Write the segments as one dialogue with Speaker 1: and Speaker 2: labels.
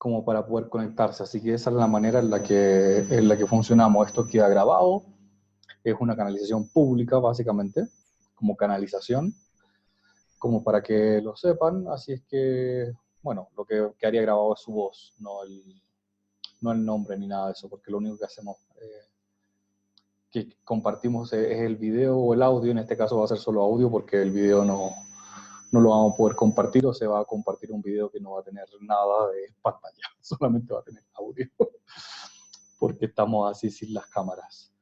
Speaker 1: como para poder conectarse. Así que esa es la manera en la que funcionamos. Esto queda grabado, es una canalización pública básicamente, como canalización, como para que lo sepan. Así es que, bueno, lo que quedaría grabado es su voz, no el nombre ni nada de eso, porque lo único que hacemos, que compartimos es el video o el audio. En este caso va a ser solo audio porque el video no lo vamos a poder compartir, o se va a compartir un video que no va a tener nada de pantalla, solamente va a tener audio, porque estamos así sin las cámaras.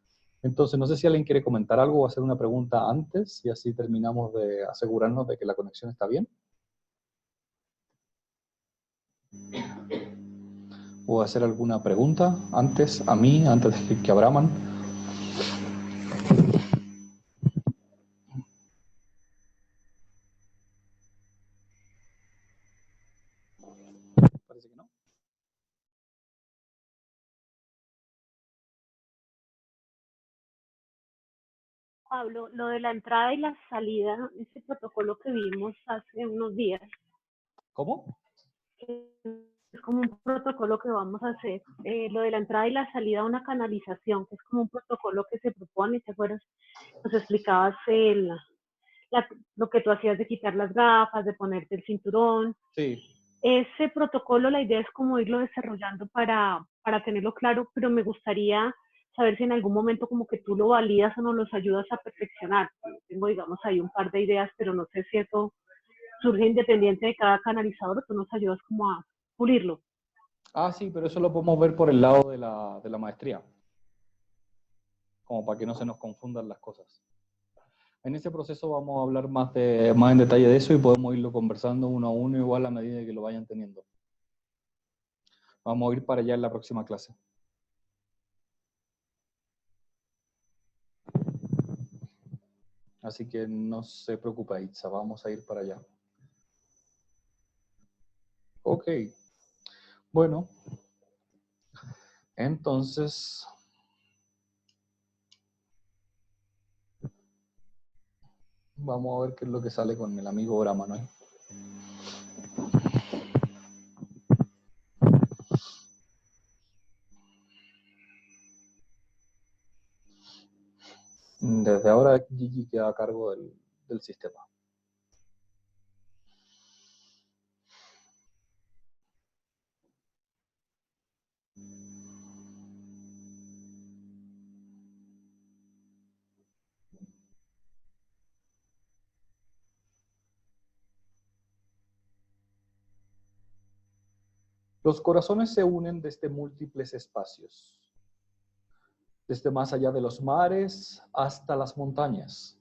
Speaker 1: Entonces, no sé si alguien quiere comentar algo o hacer una pregunta antes, y así terminamos de asegurarnos de que la conexión está bien. ¿O hacer alguna pregunta antes, a mí, antes de que abraman? Parece que no.
Speaker 2: Pablo, lo de la entrada y la salida, ese protocolo que vimos hace unos días.
Speaker 1: ¿Cómo?
Speaker 2: Es como un protocolo que vamos a hacer. Lo de la entrada y la salida a una canalización, que es como un protocolo que se propone, ¿te acuerdas? Nos explicabas lo que tú hacías de quitar las gafas, de ponerte el cinturón.
Speaker 1: Sí.
Speaker 2: Ese protocolo, la idea es como irlo desarrollando para tenerlo claro, pero me gustaría saber si en algún momento como que tú lo validas o nos los ayudas a perfeccionar. Tengo, digamos, ahí un par de ideas, pero no sé si eso surge independiente de cada canalizador o tú nos ayudas como a pulirlo.
Speaker 1: Ah, sí, pero eso lo podemos ver por el lado de la maestría, como para que no se nos confundan las cosas. En ese proceso vamos a hablar más en detalle de eso, y podemos irlo conversando uno a uno igual a medida que lo vayan teniendo. Vamos a ir para allá en la próxima clase. Así que no se preocupe, Itza, vamos a ir para allá. Ok. Bueno. Entonces, vamos a ver qué es lo que sale con el amigo Brahma, ¿no? Desde ahora Gigi queda a cargo del sistema. Los corazones se unen desde múltiples espacios, desde más allá de los mares hasta las montañas,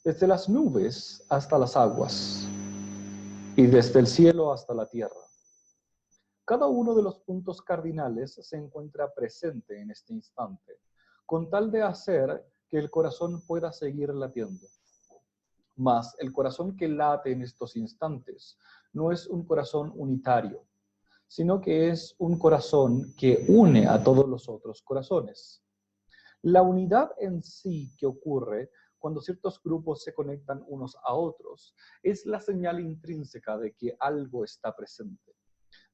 Speaker 1: desde las nubes hasta las aguas, y desde el cielo hasta la tierra. Cada uno de los puntos cardinales se encuentra presente en este instante, con tal de hacer que el corazón pueda seguir latiendo. Mas el corazón que late en estos instantes no es un corazón unitario, sino que es un corazón que une a todos los otros corazones. La unidad en sí que ocurre cuando ciertos grupos se conectan unos a otros es la señal intrínseca de que algo está presente,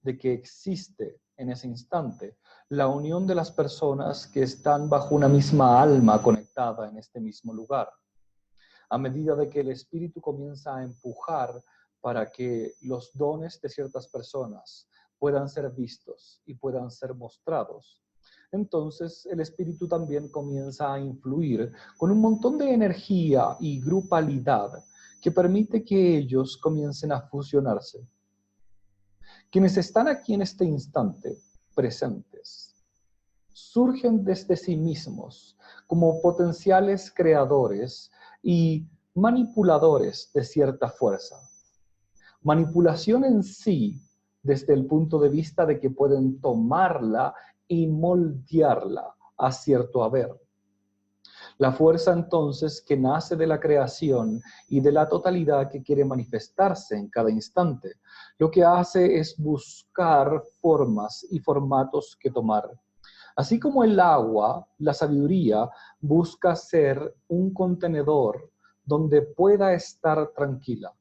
Speaker 1: de que existe en ese instante la unión de las personas que están bajo una misma alma conectada en este mismo lugar. A medida de que el espíritu comienza a empujar para que los dones de ciertas personas puedan ser vistos y puedan ser mostrados, entonces el espíritu también comienza a influir con un montón de energía y grupalidad que permite que ellos comiencen a fusionarse. Quienes están aquí en este instante presentes surgen desde sí mismos como potenciales creadores y manipuladores de cierta fuerza. Manipulación en sí, desde el punto de vista de que pueden tomarla y moldearla a cierto haber. La fuerza entonces que nace de la creación y de la totalidad que quiere manifestarse en cada instante, lo que hace es buscar formas y formatos que tomar. Así como el agua, la sabiduría busca ser un contenedor donde pueda estar tranquila.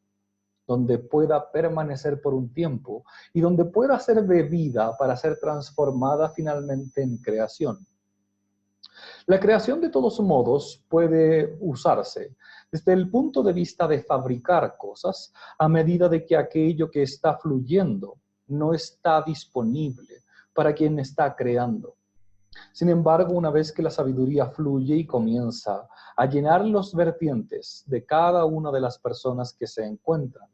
Speaker 1: donde pueda permanecer por un tiempo y donde pueda ser bebida para ser transformada finalmente en creación. La creación de todos modos puede usarse desde el punto de vista de fabricar cosas a medida de que aquello que está fluyendo no está disponible para quien está creando. Sin embargo, una vez que la sabiduría fluye y comienza a llenar los vertientes de cada una de las personas que se encuentran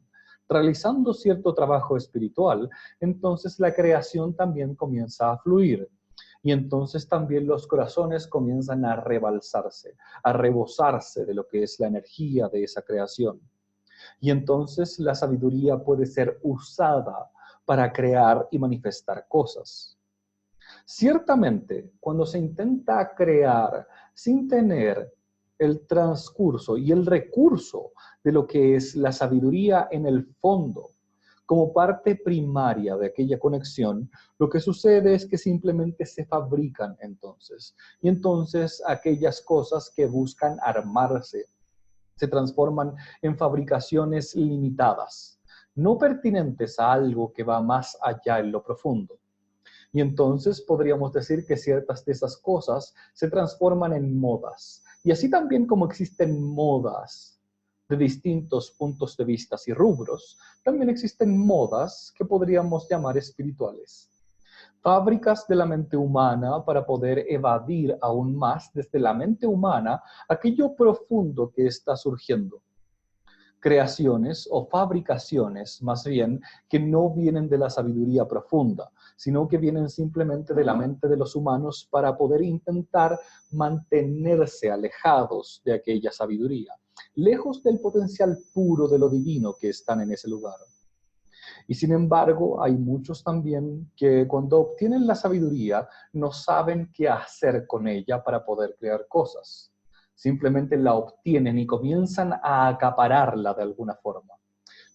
Speaker 1: realizando cierto trabajo espiritual, entonces la creación también comienza a fluir. Y entonces también los corazones comienzan a rebalsarse, a rebosarse de lo que es la energía de esa creación. Y entonces la sabiduría puede ser usada para crear y manifestar cosas. Ciertamente, cuando se intenta crear sin tener el transcurso y el recurso de lo que es la sabiduría en el fondo, como parte primaria de aquella conexión, lo que sucede es que simplemente se fabrican entonces. Y entonces aquellas cosas que buscan armarse se transforman en fabricaciones limitadas, no pertinentes a algo que va más allá en lo profundo. Y entonces podríamos decir que ciertas de esas cosas se transforman en modas. Y así también como existen modas de distintos puntos de vista y rubros, también existen modas que podríamos llamar espirituales. Fábricas de la mente humana para poder evadir aún más desde la mente humana aquello profundo que está surgiendo. Creaciones o fabricaciones, más bien, que no vienen de la sabiduría profunda, sino que vienen simplemente de la mente de los humanos para poder intentar mantenerse alejados de aquella sabiduría, lejos del potencial puro de lo divino que están en ese lugar. Y sin embargo, hay muchos también que cuando obtienen la sabiduría no saben qué hacer con ella para poder crear cosas. Simplemente la obtienen y comienzan a acapararla de alguna forma.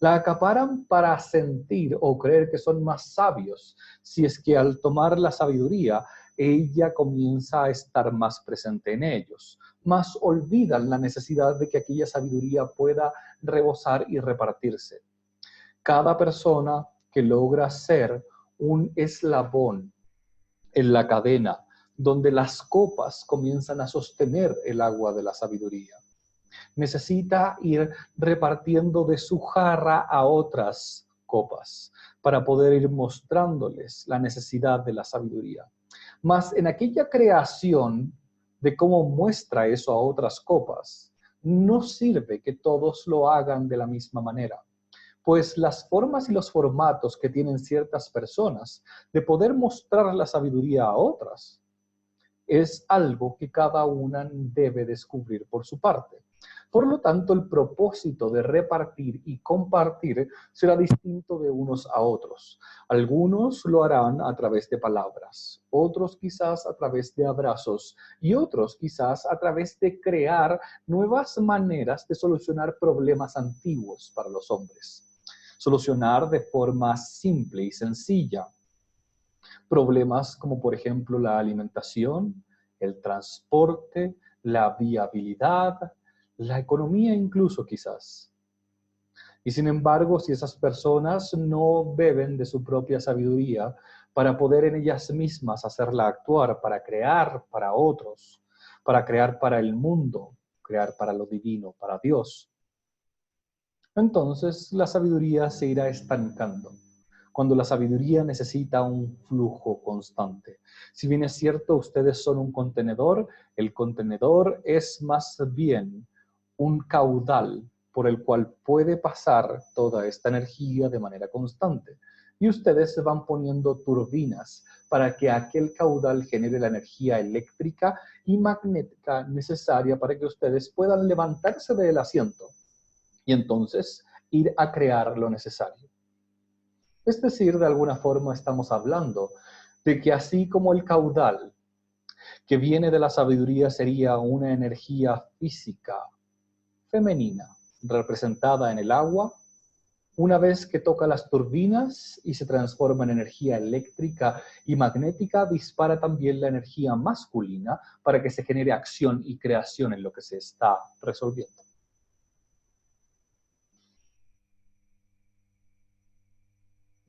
Speaker 1: La acaparan para sentir o creer que son más sabios, si es que al tomar la sabiduría, ella comienza a estar más presente en ellos. Más olvidan la necesidad de que aquella sabiduría pueda rebosar y repartirse. Cada persona que logra ser un eslabón en la cadena, donde las copas comienzan a sostener el agua de la sabiduría, necesita ir repartiendo de su jarra a otras copas para poder ir mostrándoles la necesidad de la sabiduría. Mas en aquella creación de cómo muestra eso a otras copas, no sirve que todos lo hagan de la misma manera, pues las formas y los formatos que tienen ciertas personas de poder mostrar la sabiduría a otras es algo que cada una debe descubrir por su parte. Por lo tanto, el propósito de repartir y compartir será distinto de unos a otros. Algunos lo harán a través de palabras, otros quizás a través de abrazos y otros quizás a través de crear nuevas maneras de solucionar problemas antiguos para los hombres. Solucionar de forma simple y sencilla problemas como por ejemplo la alimentación, el transporte, la viabilidad, la economía incluso quizás. Y sin embargo, si esas personas no beben de su propia sabiduría para poder en ellas mismas hacerla actuar, para crear para otros, para crear para el mundo, crear para lo divino, para Dios, entonces la sabiduría se irá estancando. Cuando la sabiduría necesita un flujo constante. Si bien es cierto, ustedes son un contenedor, el contenedor es más bien un caudal por el cual puede pasar toda esta energía de manera constante. Y ustedes se van poniendo turbinas para que aquel caudal genere la energía eléctrica y magnética necesaria para que ustedes puedan levantarse del asiento y entonces ir a crear lo necesario. Es decir, de alguna forma estamos hablando de que así como el caudal que viene de la sabiduría sería una energía física femenina representada en el agua, una vez que toca las turbinas y se transforma en energía eléctrica y magnética, dispara también la energía masculina para que se genere acción y creación en lo que se está resolviendo.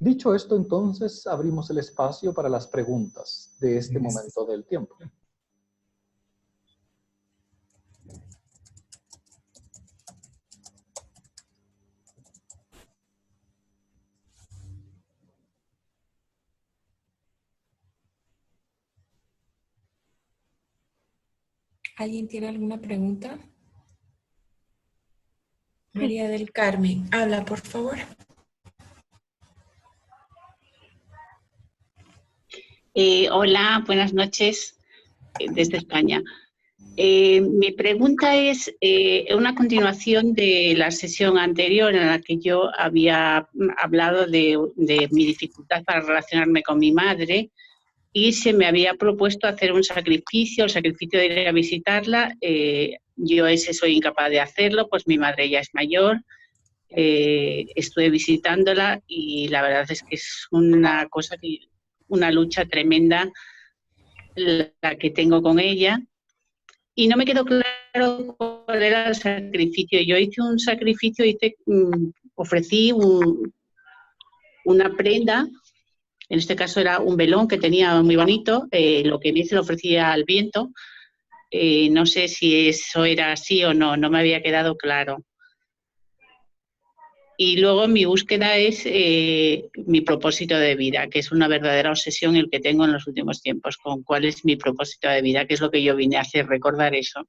Speaker 1: Dicho esto, entonces abrimos el espacio para las preguntas de este momento del tiempo.
Speaker 3: ¿Alguien tiene alguna pregunta? María del Carmen, habla, por favor.
Speaker 4: Hola, buenas noches desde España. Mi pregunta es una continuación de la sesión anterior en la que yo había hablado de mi dificultad para relacionarme con mi madre y se me había propuesto hacer un sacrificio, el sacrificio de ir a visitarla. Yo soy incapaz de hacerlo, pues mi madre ya es mayor. Estuve visitándola y la verdad es que es una lucha tremenda la que tengo con ella. Y no me quedó claro cuál era el sacrificio. Yo hice un sacrificio, ofrecí una prenda, en este caso era un velón que tenía muy bonito, lo que hice lo ofrecía al viento. No sé si eso era así o no, no me había quedado claro. Y luego mi búsqueda es mi propósito de vida, que es una verdadera obsesión el que tengo en los últimos tiempos, con cuál es mi propósito de vida, que es lo que yo vine a hacer, recordar eso.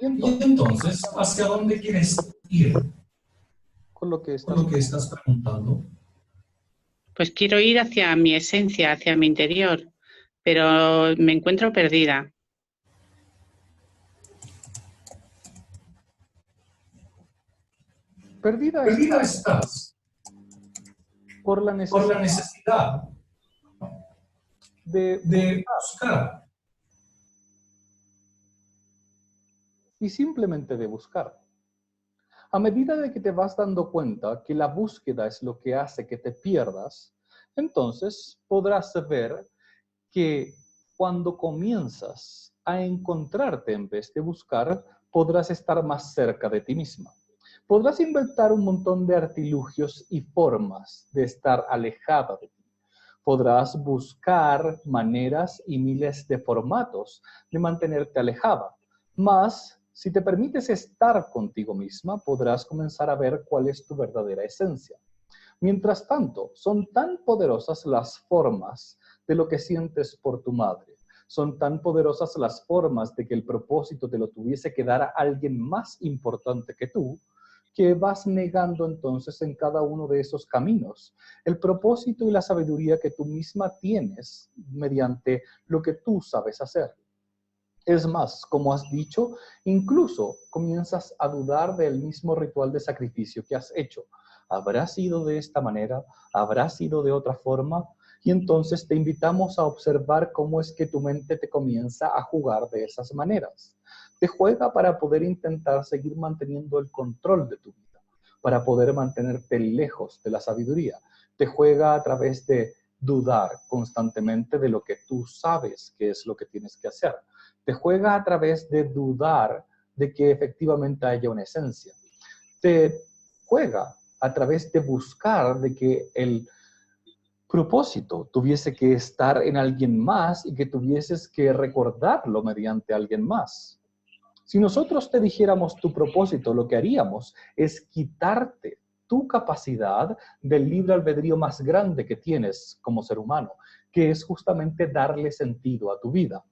Speaker 5: Y entonces, ¿hacia dónde quieres ir?
Speaker 1: Con lo que
Speaker 5: estás preguntando.
Speaker 4: Pues quiero ir hacia mi esencia, hacia mi interior, pero me encuentro perdida.
Speaker 1: Perdida
Speaker 5: estás
Speaker 1: por la
Speaker 5: necesidad de buscar.
Speaker 1: Y simplemente de buscar. A medida de que te vas dando cuenta que la búsqueda es lo que hace que te pierdas, entonces podrás ver que cuando comienzas a encontrarte en vez de buscar, podrás estar más cerca de ti misma. Podrás inventar un montón de artilugios y formas de estar alejada de ti. Podrás buscar maneras y miles de formatos de mantenerte alejada. Mas, si te permites estar contigo misma, podrás comenzar a ver cuál es tu verdadera esencia. Mientras tanto, son tan poderosas las formas de lo que sientes por tu madre. Son tan poderosas las formas de que el propósito te lo tuviese que dar a alguien más importante que tú, que vas negando entonces en cada uno de esos caminos el propósito y la sabiduría que tú misma tienes mediante lo que tú sabes hacer. Es más, como has dicho, incluso comienzas a dudar del mismo ritual de sacrificio que has hecho. ¿Habrá sido de esta manera? ¿Habrá sido de otra forma? Y entonces te invitamos a observar cómo es que tu mente te comienza a jugar de esas maneras. Te juega para poder intentar seguir manteniendo el control de tu vida, para poder mantenerte lejos de la sabiduría. Te juega a través de dudar constantemente de lo que tú sabes que es lo que tienes que hacer. Te juega a través de dudar de que efectivamente haya una esencia. Te juega a través de buscar de que el propósito tuviese que estar en alguien más y que tuvieses que recordarlo mediante alguien más. Si nosotros te dijéramos tu propósito, lo que haríamos es quitarte tu capacidad del libre albedrío más grande que tienes como ser humano, que es justamente darle sentido a tu vida.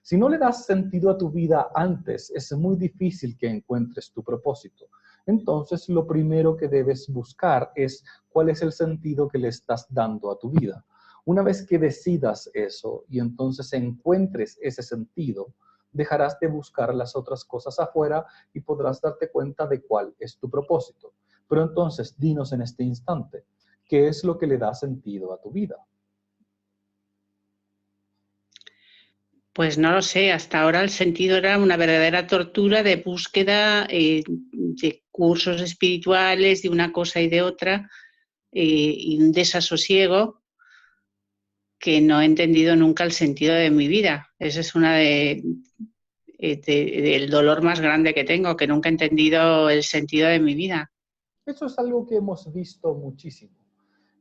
Speaker 1: Si no le das sentido a tu vida antes, es muy difícil que encuentres tu propósito. Entonces, lo primero que debes buscar es cuál es el sentido que le estás dando a tu vida. Una vez que decidas eso y entonces encuentres ese sentido, dejarás de buscar las otras cosas afuera y podrás darte cuenta de cuál es tu propósito. Pero entonces, dinos en este instante, ¿qué es lo que le da sentido a tu vida?
Speaker 4: Pues no lo sé, hasta ahora el sentido era una verdadera tortura de búsqueda de cursos espirituales, de una cosa y de otra, y un desasosiego que no he entendido nunca el sentido de mi vida. Ese es del dolor más grande que tengo, que nunca he entendido el sentido de mi vida.
Speaker 1: Eso es algo que hemos visto muchísimo.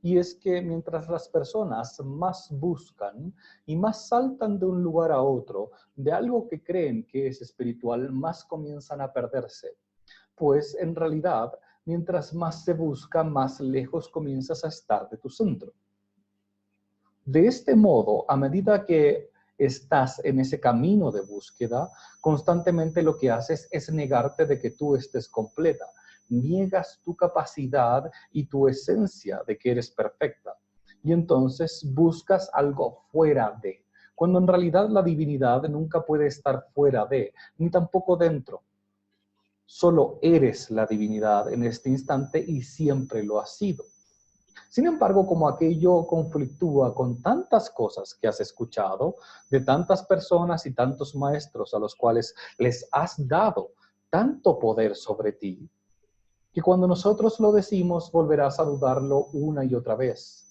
Speaker 1: Y es que mientras las personas más buscan y más saltan de un lugar a otro, de algo que creen que es espiritual, más comienzan a perderse. Pues en realidad, mientras más se busca, más lejos comienzas a estar de tu centro. De este modo, a medida que estás en ese camino de búsqueda, constantemente lo que haces es negarte de que tú estés completa. Niegas tu capacidad y tu esencia de que eres perfecta. Y entonces buscas algo fuera de, cuando en realidad la divinidad nunca puede estar fuera de, ni tampoco dentro. Solo eres la divinidad en este instante y siempre lo has sido. Sin embargo, como aquello conflictúa con tantas cosas que has escuchado, de tantas personas y tantos maestros a los cuales les has dado tanto poder sobre ti, que cuando nosotros lo decimos volverás a dudarlo una y otra vez.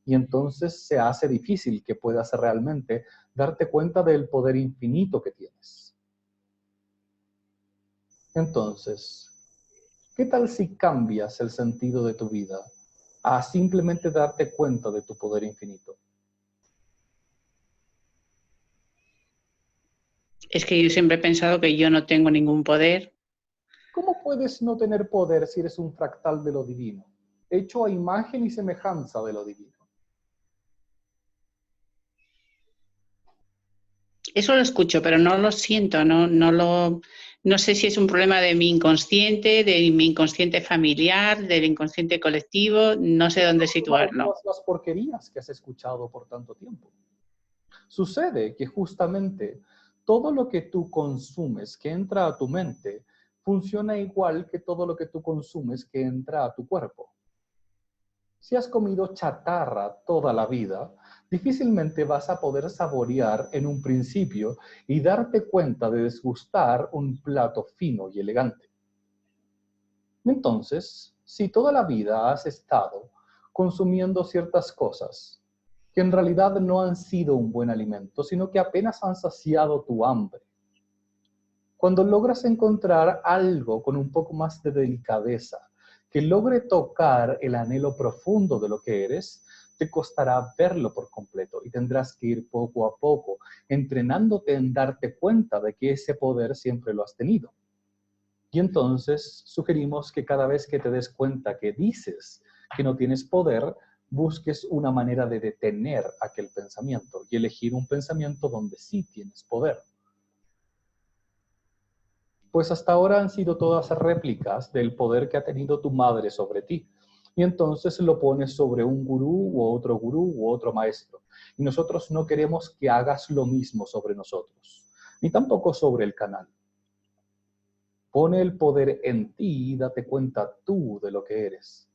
Speaker 1: Y entonces se hace difícil que puedas realmente darte cuenta del poder infinito que tienes. Entonces, ¿qué tal si cambias el sentido de tu vida a simplemente darte cuenta de tu poder infinito?
Speaker 4: Es que yo siempre he pensado que yo no tengo ningún poder.
Speaker 1: ¿Cómo puedes no tener poder si eres un fractal de lo divino, hecho a imagen y semejanza de lo divino?
Speaker 4: Eso lo escucho, pero no lo siento, no sé si es un problema de mi inconsciente familiar, del inconsciente colectivo, no sé dónde situarlo.
Speaker 1: Todas las porquerías que has escuchado por tanto tiempo. Sucede que justamente todo lo que tú consumes que entra a tu mente funciona igual que todo lo que tú consumes que entra a tu cuerpo. Si has comido chatarra toda la vida, difícilmente vas a poder saborear en un principio y darte cuenta de desgustar un plato fino y elegante. Entonces, si toda la vida has estado consumiendo ciertas cosas que en realidad no han sido un buen alimento, sino que apenas han saciado tu hambre, cuando logras encontrar algo con un poco más de delicadeza, que logre tocar el anhelo profundo de lo que eres, te costará verlo por completo y tendrás que ir poco a poco, entrenándote en darte cuenta de que ese poder siempre lo has tenido. Y entonces sugerimos que cada vez que te des cuenta que dices que no tienes poder, busques una manera de detener aquel pensamiento y elegir un pensamiento donde sí tienes poder. Pues hasta ahora han sido todas réplicas del poder que ha tenido tu madre sobre ti. Y entonces lo pones sobre un gurú u otro maestro. Y nosotros no queremos que hagas lo mismo sobre nosotros, ni tampoco sobre el canal. Pone el poder en ti y date cuenta tú de lo que eres.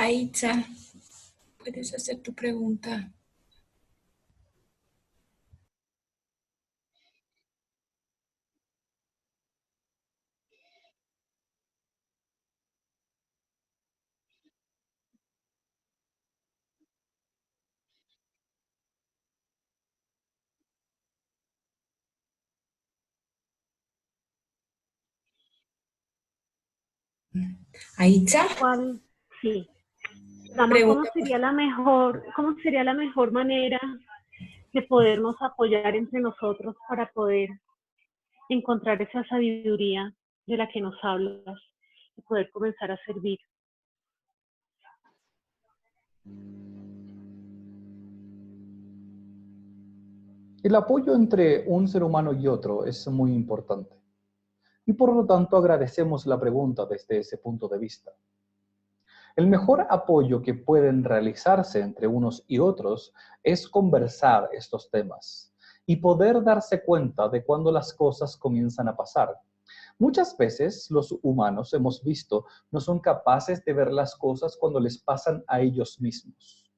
Speaker 3: Aitza, puedes hacer tu pregunta. Aitza,
Speaker 2: ¿Cuál? Sí. Dama,
Speaker 3: pregunta.
Speaker 2: ¿cómo sería la mejor manera de podernos apoyar entre nosotros para poder encontrar esa sabiduría de la que nos hablas y poder comenzar a servir?
Speaker 1: El apoyo entre un ser humano y otro es muy importante. Y por lo tanto agradecemos la pregunta desde ese punto de vista. El mejor apoyo que pueden realizarse entre unos y otros es conversar estos temas y poder darse cuenta de cuando las cosas comienzan a pasar. Muchas veces los humanos, hemos visto, no son capaces de ver las cosas cuando les pasan a ellos mismos.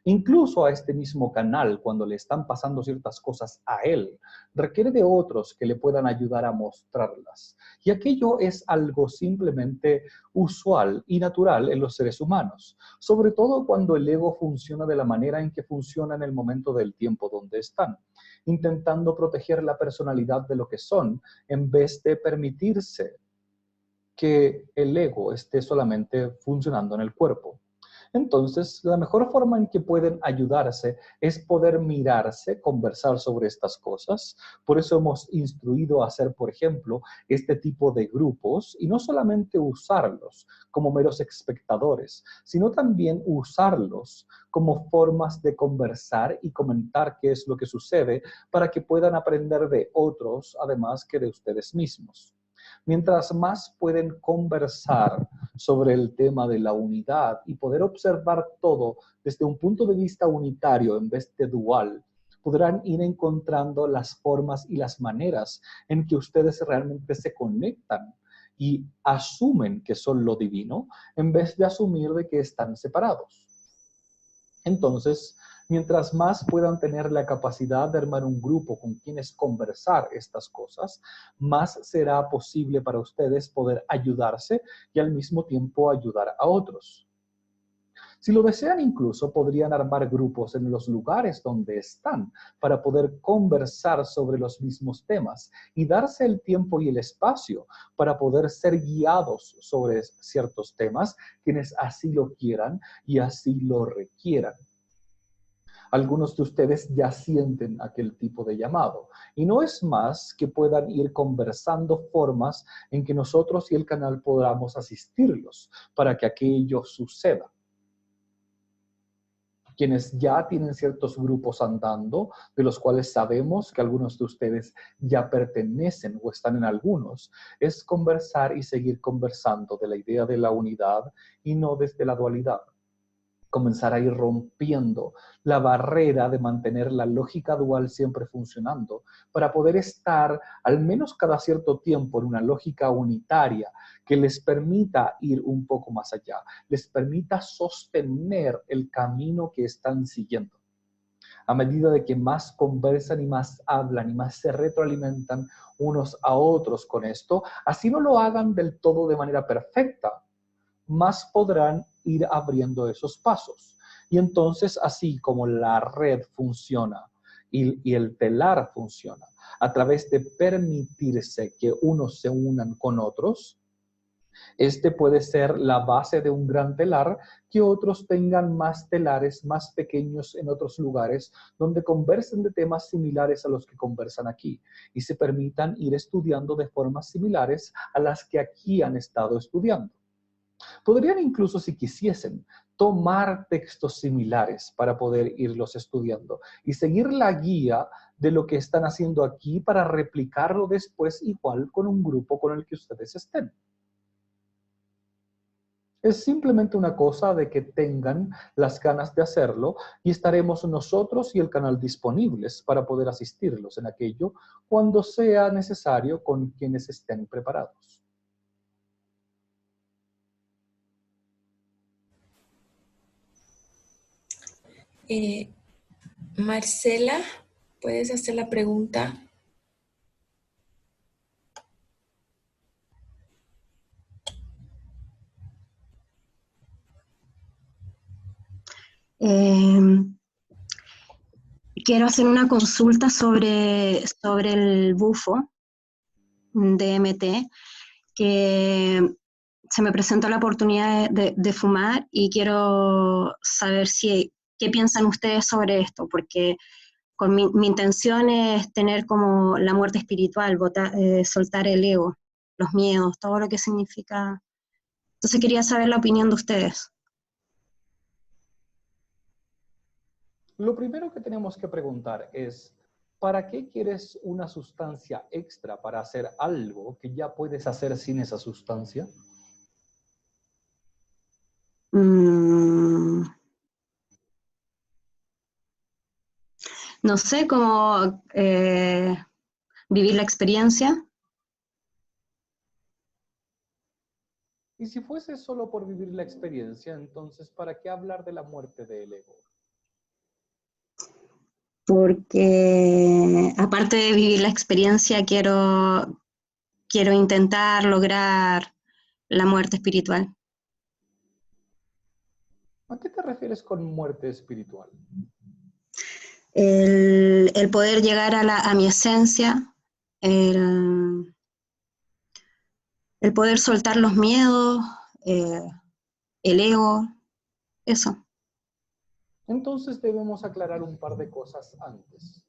Speaker 1: Incluso a este mismo canal, cuando le están pasando ciertas cosas a él, requiere de otros que le puedan ayudar a mostrarlas. Y aquello es algo simplemente usual y natural en los seres humanos, sobre todo cuando el ego funciona de la manera en que funciona en el momento del tiempo donde están, intentando proteger la personalidad de lo que son, en vez de permitirse que el ego esté solamente funcionando en el cuerpo. Entonces, la mejor forma en que pueden ayudarse es poder mirarse, conversar sobre estas cosas. Por eso hemos instruido a hacer, por ejemplo, este tipo de grupos y no solamente usarlos como meros espectadores, sino también usarlos como formas de conversar y comentar qué es lo que sucede para que puedan aprender de otros, además que de ustedes mismos. Mientras más pueden conversar sobre el tema de la unidad y poder observar todo desde un punto de vista unitario en vez de dual, podrán ir encontrando las formas y las maneras en que ustedes realmente se conectan y asumen que son lo divino en vez de asumir de que están separados. Entonces, mientras más puedan tener la capacidad de armar un grupo con quienes conversar estas cosas, más será posible para ustedes poder ayudarse y al mismo tiempo ayudar a otros. Si lo desean, incluso podrían armar grupos en los lugares donde están para poder conversar sobre los mismos temas y darse el tiempo y el espacio para poder ser guiados sobre ciertos temas, quienes así lo quieran y así lo requieran. Algunos de ustedes ya sienten aquel tipo de llamado. Y no es más que puedan ir conversando formas en que nosotros y el canal podamos asistirlos para que aquello suceda. Quienes ya tienen ciertos grupos andando, de los cuales sabemos que algunos de ustedes ya pertenecen o están en algunos, es conversar y seguir conversando de la idea de la unidad y no desde la dualidad. Comenzar a ir rompiendo la barrera de mantener la lógica dual siempre funcionando para poder estar al menos cada cierto tiempo en una lógica unitaria que les permita ir un poco más allá, les permita sostener el camino que están siguiendo. A medida de que más conversan y más hablan y más se retroalimentan unos a otros con esto, así no lo hagan del todo de manera perfecta, más podrán ir abriendo esos pasos. Y entonces, así como la red funciona y el telar funciona, a través de permitirse que unos se unan con otros, este puede ser la base de un gran telar, que otros tengan más telares más pequeños en otros lugares, donde conversen de temas similares a los que conversan aquí, y se permitan ir estudiando de formas similares a las que aquí han estado estudiando. Podrían incluso, si quisiesen, tomar textos similares para poder irlos estudiando y seguir la guía de lo que están haciendo aquí para replicarlo después igual con un grupo con el que ustedes estén. Es simplemente una cosa de que tengan las ganas de hacerlo y estaremos nosotros y el canal disponibles para poder asistirlos en aquello cuando sea necesario con quienes estén preparados.
Speaker 3: Marcela, ¿puedes hacer la pregunta?
Speaker 6: Quiero hacer una consulta sobre el bufo DMT, que se me presentó la oportunidad de fumar y quiero saber qué piensan ustedes sobre esto, porque con mi intención es tener como la muerte espiritual, soltar el ego, los miedos, todo lo que significa. Entonces quería saber la opinión de ustedes.
Speaker 1: Lo primero que tenemos que preguntar es, ¿para qué quieres una sustancia extra para hacer algo que ya puedes hacer sin esa sustancia?
Speaker 6: No sé, cómo vivir la experiencia.
Speaker 1: Y si fuese solo por vivir la experiencia, entonces, ¿para qué hablar de la muerte del ego?
Speaker 6: porque aparte de vivir la experiencia, quiero intentar lograr la muerte espiritual.
Speaker 1: ¿A qué te refieres con muerte espiritual?
Speaker 6: El poder llegar a mi esencia, el poder soltar los miedos, el ego, eso.
Speaker 1: Entonces debemos aclarar un par de cosas antes.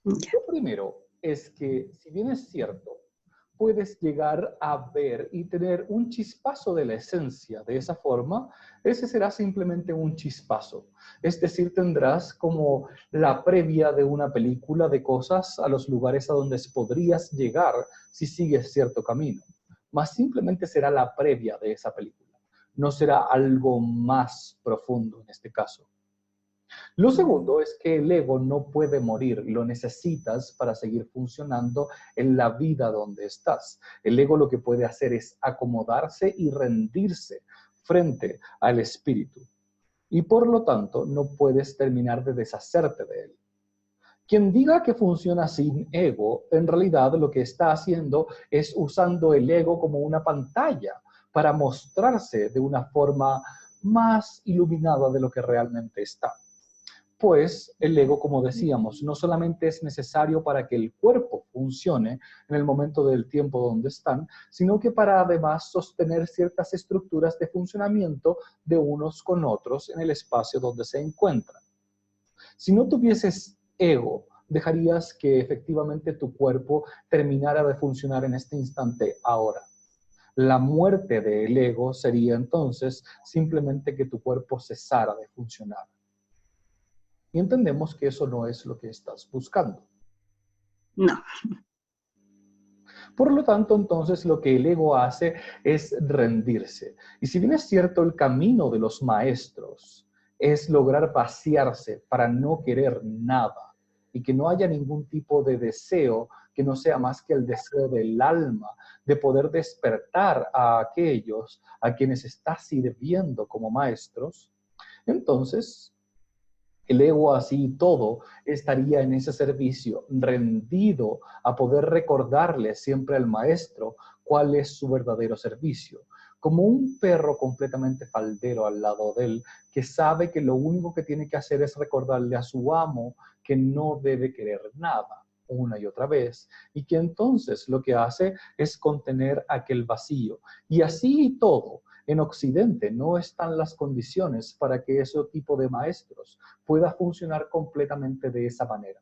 Speaker 6: Ya.
Speaker 1: Lo primero es que, si bien es cierto, puedes llegar a ver y tener un chispazo de la esencia de esa forma, ese será simplemente un chispazo. Es decir, tendrás como la previa de una película de cosas a los lugares a donde podrías llegar si sigues cierto camino. Más simplemente será la previa de esa película. No será algo más profundo en este caso. Lo segundo es que el ego no puede morir, lo necesitas para seguir funcionando en la vida donde estás. El ego lo que puede hacer es acomodarse y rendirse frente al espíritu. Y por lo tanto, no puedes terminar de deshacerte de él. Quien diga que funciona sin ego, en realidad lo que está haciendo es usando el ego como una pantalla para mostrarse de una forma más iluminada de lo que realmente está. Pues el ego, como decíamos, no solamente es necesario para que el cuerpo funcione en el momento del tiempo donde están, sino que para además sostener ciertas estructuras de funcionamiento de unos con otros en el espacio donde se encuentran. Si no tuvieses ego, dejarías que efectivamente tu cuerpo terminara de funcionar en este instante ahora. La muerte del ego sería entonces simplemente que tu cuerpo cesara de funcionar. Y entendemos que eso no es lo que estás buscando.
Speaker 6: No.
Speaker 1: Por lo tanto, entonces, lo que el ego hace es rendirse. Y si bien es cierto, el camino de los maestros es lograr vaciarse para no querer nada y que no haya ningún tipo de deseo que no sea más que el deseo del alma de poder despertar a aquellos a quienes está sirviendo como maestros, entonces el ego así y todo estaría en ese servicio, rendido a poder recordarle siempre al maestro cuál es su verdadero servicio. Como un perro completamente faldero al lado de él, que sabe que lo único que tiene que hacer es recordarle a su amo que no debe querer nada una y otra vez, y que entonces lo que hace es contener aquel vacío. Y así y todo, en Occidente no están las condiciones para que ese tipo de maestros pueda funcionar completamente de esa manera.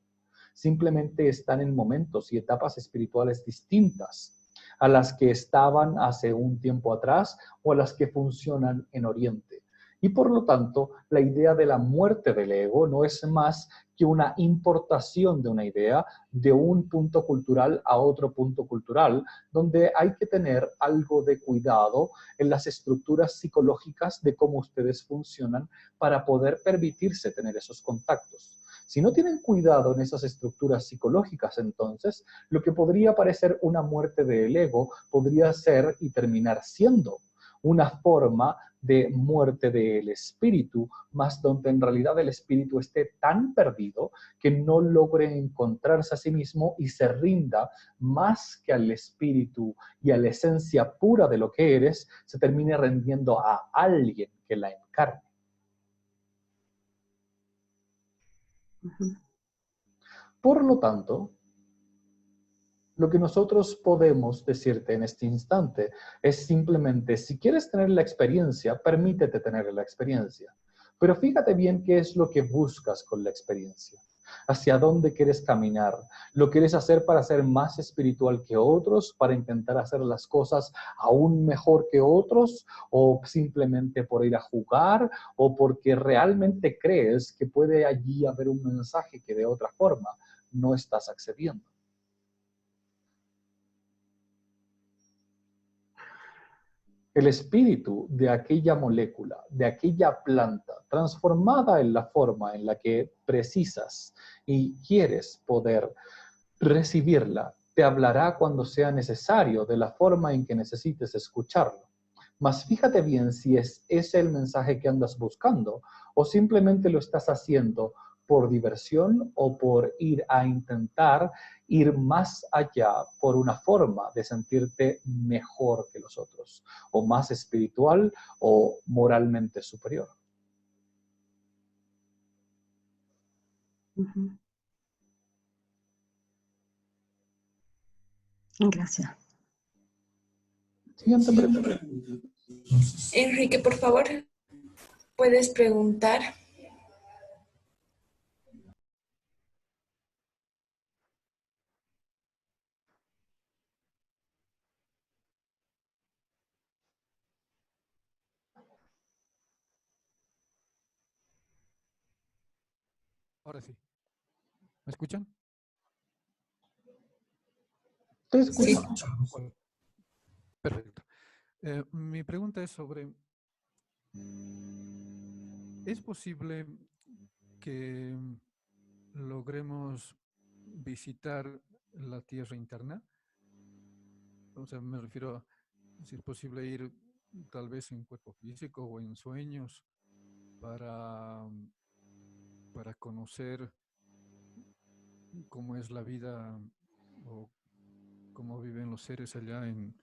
Speaker 1: Simplemente están en momentos y etapas espirituales distintas a las que estaban hace un tiempo atrás o a las que funcionan en Oriente. Y por lo tanto, la idea de la muerte del ego no es más que una importación de una idea de un punto cultural a otro punto cultural, donde hay que tener algo de cuidado en las estructuras psicológicas de cómo ustedes funcionan para poder permitirse tener esos contactos. Si no tienen cuidado en esas estructuras psicológicas, entonces, lo que podría parecer una muerte del ego podría ser y terminar siendo una forma de muerte del espíritu, más donde en realidad el espíritu esté tan perdido que no logre encontrarse a sí mismo y se rinda más que al espíritu y a la esencia pura de lo que eres, se termine rendiendo a alguien que la encarne. Por lo tanto, lo que nosotros podemos decirte en este instante es simplemente, si quieres tener la experiencia, permítete tener la experiencia. Pero fíjate bien qué es lo que buscas con la experiencia. Hacia dónde quieres caminar. ¿Lo quieres hacer para ser más espiritual que otros? ¿Para intentar hacer las cosas aún mejor que otros? ¿O simplemente por ir a jugar? ¿O porque realmente crees que puede allí haber un mensaje que de otra forma no estás accediendo? El espíritu de aquella molécula, de aquella planta, transformada en la forma en la que precisas y quieres poder recibirla, te hablará cuando sea necesario de la forma en que necesites escucharlo. Mas fíjate bien si es ese el mensaje que andas buscando o simplemente lo estás haciendo por diversión o por ir a intentar ir más allá por una forma de sentirte mejor que los otros, o más espiritual o moralmente superior.
Speaker 6: Gracias.
Speaker 1: Siguiente pregunta.
Speaker 3: Enrique, por favor, puedes preguntar.
Speaker 7: Ahora sí. ¿Me escuchan?
Speaker 1: Te
Speaker 3: Sí.
Speaker 1: escucho.
Speaker 7: Bueno, perfecto. Mi pregunta es sobre, ¿es posible que logremos visitar la tierra interna? O sea, me refiero a si es posible ir tal vez en cuerpo físico o en sueños para conocer cómo es la vida o cómo viven los seres allá en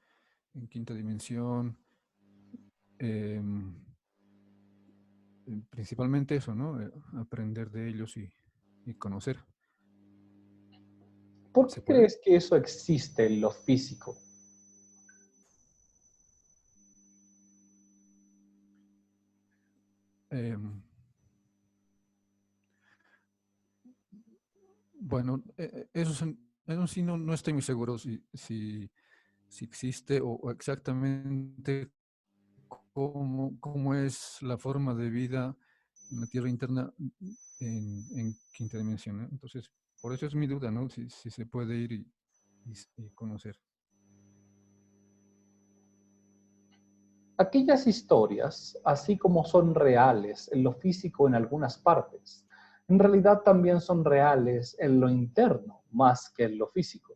Speaker 7: quinta dimensión. Principalmente eso, ¿no? Aprender de ellos y conocer.
Speaker 1: ¿Por
Speaker 7: ¿Se
Speaker 1: qué
Speaker 7: puede?
Speaker 1: crees que eso existe en lo físico?
Speaker 7: Bueno, eso sí no estoy muy seguro si existe o exactamente cómo es la forma de vida en la Tierra interna en quinta dimensión, ¿no? Entonces, por eso es mi duda, ¿no? Si se puede ir y conocer.
Speaker 1: Aquellas historias, así como son reales en lo físico en algunas partes, en realidad también son reales en lo interno más que en lo físico.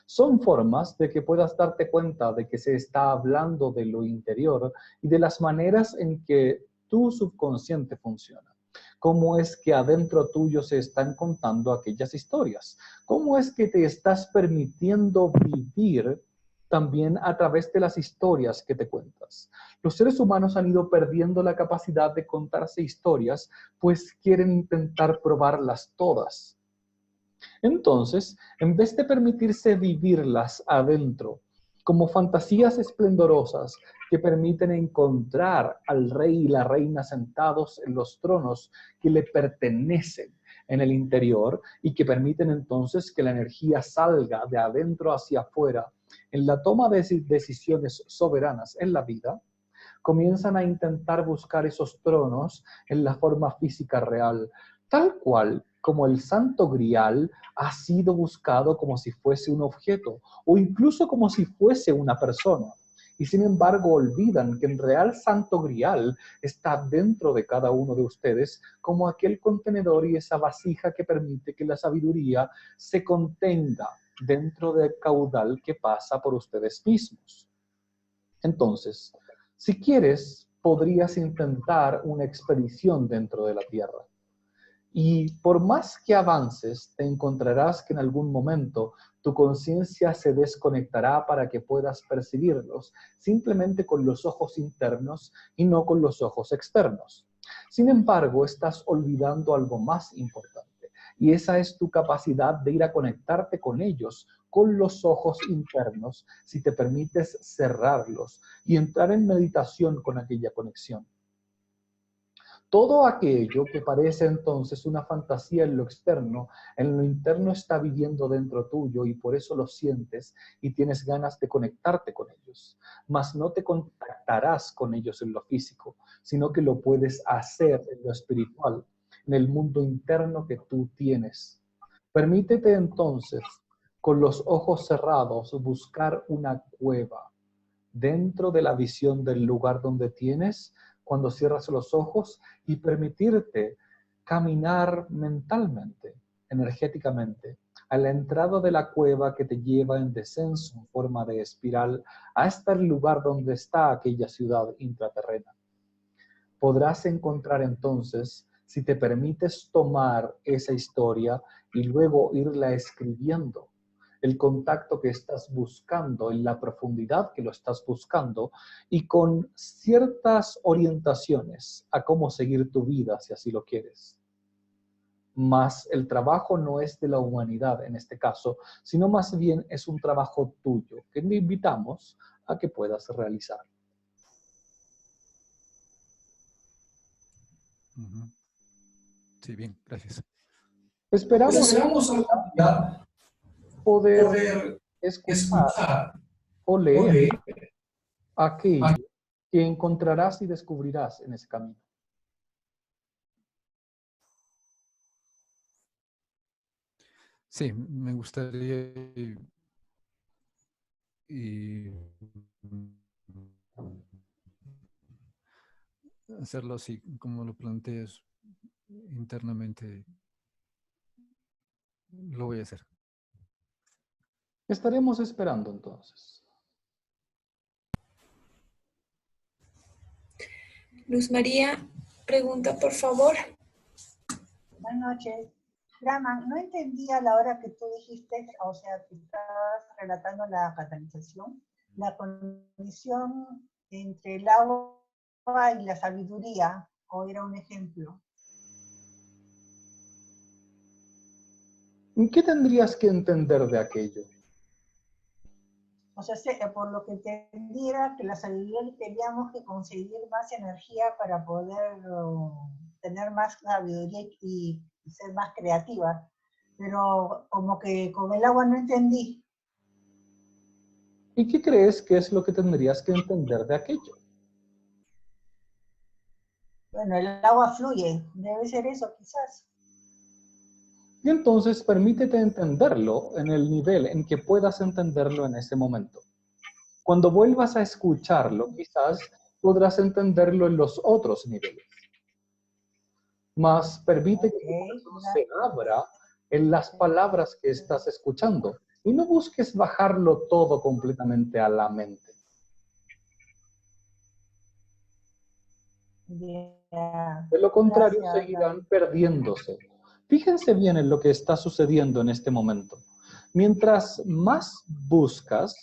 Speaker 1: Son formas de que puedas darte cuenta de que se está hablando de lo interior y de las maneras en que tu subconsciente funciona. ¿Cómo es que adentro tuyo se están contando aquellas historias? ¿Cómo es que te estás permitiendo vivir también a través de las historias que te cuentas? Los seres humanos han ido perdiendo la capacidad de contarse historias, pues quieren intentar probarlas todas. Entonces, en vez de permitirse vivirlas adentro, como fantasías esplendorosas que permiten encontrar al rey y la reina sentados en los tronos que le pertenecen en el interior y que permiten entonces que la energía salga de adentro hacia afuera en la toma de decisiones soberanas en la vida, comienzan a intentar buscar esos tronos en la forma física real, tal cual como el Santo Grial ha sido buscado como si fuese un objeto o incluso como si fuese una persona. Y sin embargo olvidan que el real Santo Grial está dentro de cada uno de ustedes como aquel contenedor y esa vasija que permite que la sabiduría se contenga dentro del caudal que pasa por ustedes mismos. Entonces, si quieres, podrías intentar una expedición dentro de la Tierra. Y por más que avances, te encontrarás que en algún momento tu conciencia se desconectará para que puedas percibirlos simplemente con los ojos internos y no con los ojos externos. Sin embargo, estás olvidando algo más importante, y esa es tu capacidad de ir a conectarte con ellos con los ojos internos si te permites cerrarlos y entrar en meditación con aquella conexión. Todo aquello que parece entonces una fantasía en lo interno está viviendo dentro tuyo y por eso lo sientes y tienes ganas de conectarte con ellos. Mas no te contactarás con ellos en lo físico, sino que lo puedes hacer en lo espiritual, en el mundo interno que tú tienes. Permítete entonces, con los ojos cerrados, buscar una cueva dentro de la visión del lugar donde tienes cuando cierras los ojos y permitirte caminar mentalmente, energéticamente, a la entrada de la cueva que te lleva en descenso en forma de espiral hasta el lugar donde está aquella ciudad intraterrena. Podrás encontrar entonces si te permites tomar esa historia y luego irla escribiendo, el contacto que estás buscando, en la profundidad que lo estás buscando y con ciertas orientaciones a cómo seguir tu vida si así lo quieres. Mas el trabajo no es de la humanidad en este caso, sino más bien es un trabajo tuyo que te invitamos a que puedas realizar.
Speaker 7: Ujú. Sí, bien, gracias.
Speaker 1: Esperamos
Speaker 5: Esperamos algún día
Speaker 1: poder escuchar
Speaker 5: escuchar
Speaker 1: o
Speaker 5: o
Speaker 1: leer
Speaker 5: leer
Speaker 1: aquello que encontrarás y descubrirás en ese camino.
Speaker 7: Sí, me gustaría y hacerlo así, como lo planteas internamente, lo voy a hacer.
Speaker 1: Estaremos esperando entonces.
Speaker 3: Luz María, pregunta por favor.
Speaker 8: Buenas noches. Brahman, no entendí a la hora que tú dijiste, o sea, que estabas relatando la catalización, la condición entre el agua y la sabiduría, o era un ejemplo.
Speaker 1: ¿Qué tendrías que entender de aquello?
Speaker 8: O sea, por lo que entendí era que la sabiduría teníamos que conseguir más energía para poder tener más sabiduría y ser más creativa. Pero como que con el agua no entendí.
Speaker 1: ¿Y qué crees que es lo que tendrías que entender de aquello?
Speaker 8: Bueno, el agua fluye, debe ser eso quizás.
Speaker 1: Y entonces permítete entenderlo en el nivel en que puedas entenderlo en ese momento. Cuando vuelvas a escucharlo, quizás podrás entenderlo en los otros niveles. Mas permite que tu corazón se abra en las palabras que estás escuchando y no busques bajarlo todo completamente a la mente. De lo contrario, seguirán perdiéndose. Fíjense bien en lo que está sucediendo en este momento. Mientras más buscas,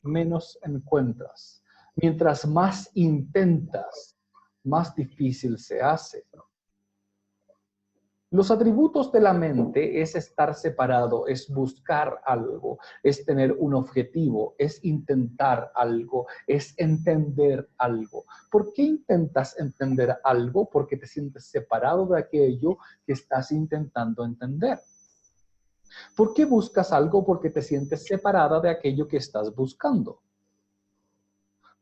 Speaker 1: menos encuentras. Mientras más intentas, más difícil se hace. Los atributos de la mente es estar separado, es buscar algo, es tener un objetivo, es intentar algo, es entender algo. ¿Por qué intentas entender algo? Porque te sientes separado de aquello que estás intentando entender. ¿Por qué buscas algo? Porque te sientes separada de aquello que estás buscando.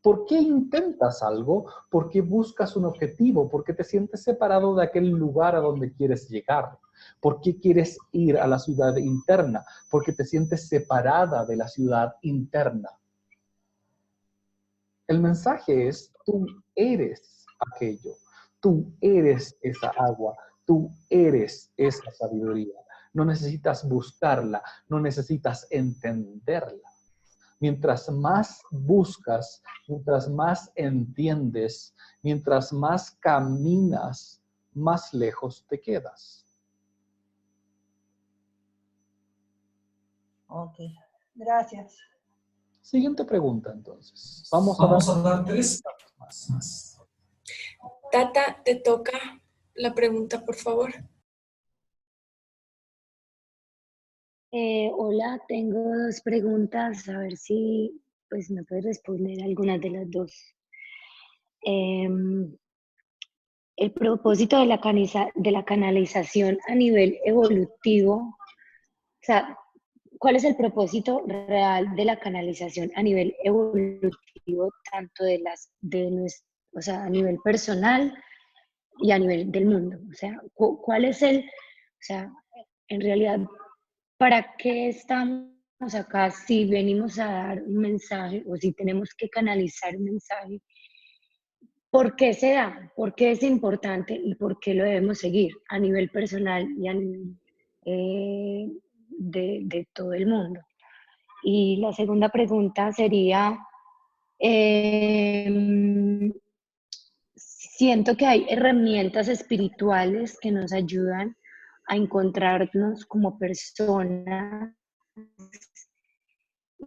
Speaker 1: ¿Por qué intentas algo? Porque buscas un objetivo, porque te sientes separado de aquel lugar a donde quieres llegar. ¿Por qué quieres ir a la ciudad interna? Porque te sientes separada de la ciudad interna. El mensaje es, tú eres aquello, tú eres esa agua, tú eres esa sabiduría. No necesitas buscarla, no necesitas entenderla. Mientras más buscas, mientras más entiendes, mientras más caminas, más lejos te quedas.
Speaker 8: Ok, gracias.
Speaker 1: Siguiente pregunta, entonces.
Speaker 5: Vamos a dar 3 más.
Speaker 3: Tata, te toca la pregunta, por favor.
Speaker 9: Hola, tengo dos preguntas, a ver si pues me puedes responder algunas de las dos. El propósito de la canalización a nivel evolutivo, o sea, ¿cuál es el propósito real de la canalización a nivel evolutivo, tanto o sea, a nivel personal y a nivel del mundo? O sea, ¿cuál es o sea, en realidad, ¿para qué estamos acá si venimos a dar un mensaje o si tenemos que canalizar un mensaje? ¿Por qué se da? ¿Por qué es importante y por qué lo debemos seguir a nivel personal y a nivel de todo el mundo? Y la segunda pregunta sería, siento que hay herramientas espirituales que nos ayudan a encontrarnos como personas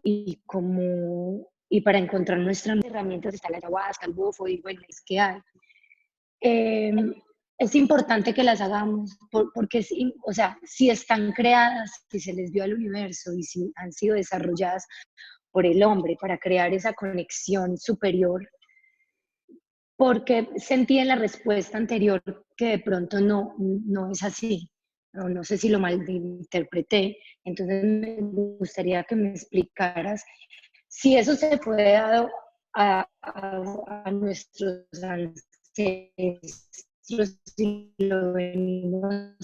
Speaker 9: y para encontrar nuestras herramientas está la ayahuasca, el bufo y bueno, es que hay. Es importante que las hagamos porque, o sea, si están creadas, si se les dio al universo y si han sido desarrolladas por el hombre para crear esa conexión superior, porque sentí en la respuesta anterior que de pronto no es así, no sé si lo malinterpreté, entonces me gustaría que me explicaras si eso se fue dado a nuestros ancestros y lo venimos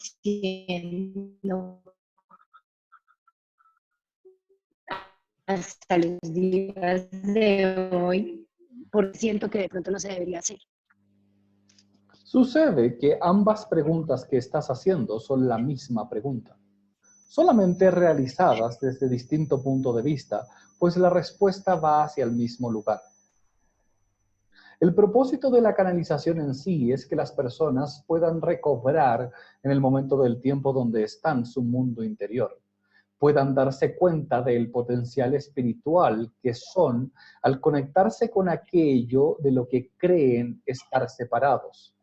Speaker 9: haciendo hasta los días de hoy, porque siento que de pronto no se debería hacer.
Speaker 1: Sucede que ambas preguntas que estás haciendo son la misma pregunta, solamente realizadas desde distinto punto de vista, pues la respuesta va hacia el mismo lugar. El propósito de la canalización en sí es que las personas puedan recobrar en el momento del tiempo donde están su mundo interior, puedan darse cuenta del potencial espiritual que son al conectarse con aquello de lo que creen estar separados.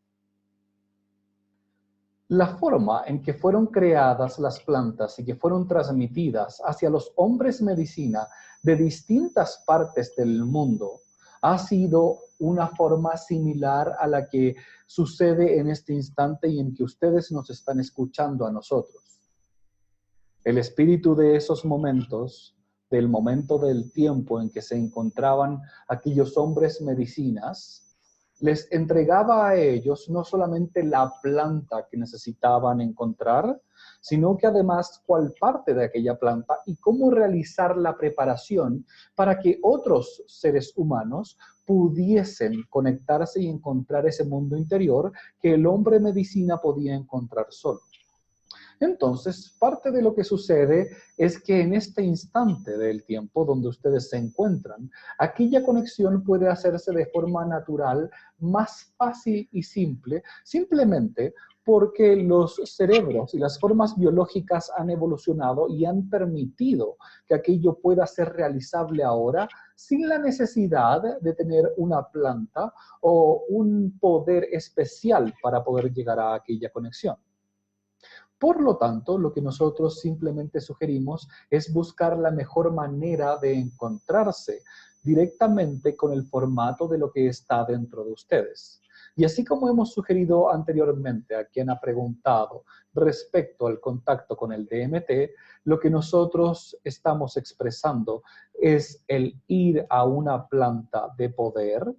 Speaker 1: La forma en que fueron creadas las plantas y que fueron transmitidas hacia los hombres medicina de distintas partes del mundo ha sido una forma similar a la que sucede en este instante y en que ustedes nos están escuchando a nosotros. El espíritu de esos momentos, del momento del tiempo en que se encontraban aquellos hombres medicinas, les entregaba a ellos no solamente la planta que necesitaban encontrar, sino que además cuál parte de aquella planta y cómo realizar la preparación para que otros seres humanos pudiesen conectarse y encontrar ese mundo interior que el hombre medicina podía encontrar solo. Entonces, parte de lo que sucede es que en este instante del tiempo donde ustedes se encuentran, aquella conexión puede hacerse de forma natural, más fácil y simple, simplemente porque los cerebros y las formas biológicas han evolucionado y han permitido que aquello pueda ser realizable ahora sin la necesidad de tener una planta o un poder especial para poder llegar a aquella conexión. Por lo tanto, lo que nosotros simplemente sugerimos es buscar la mejor manera de encontrarse directamente con el formato de lo que está dentro de ustedes. Y así como hemos sugerido anteriormente a quien ha preguntado respecto al contacto con el DMT, lo que nosotros estamos expresando es el ir a una planta de poder,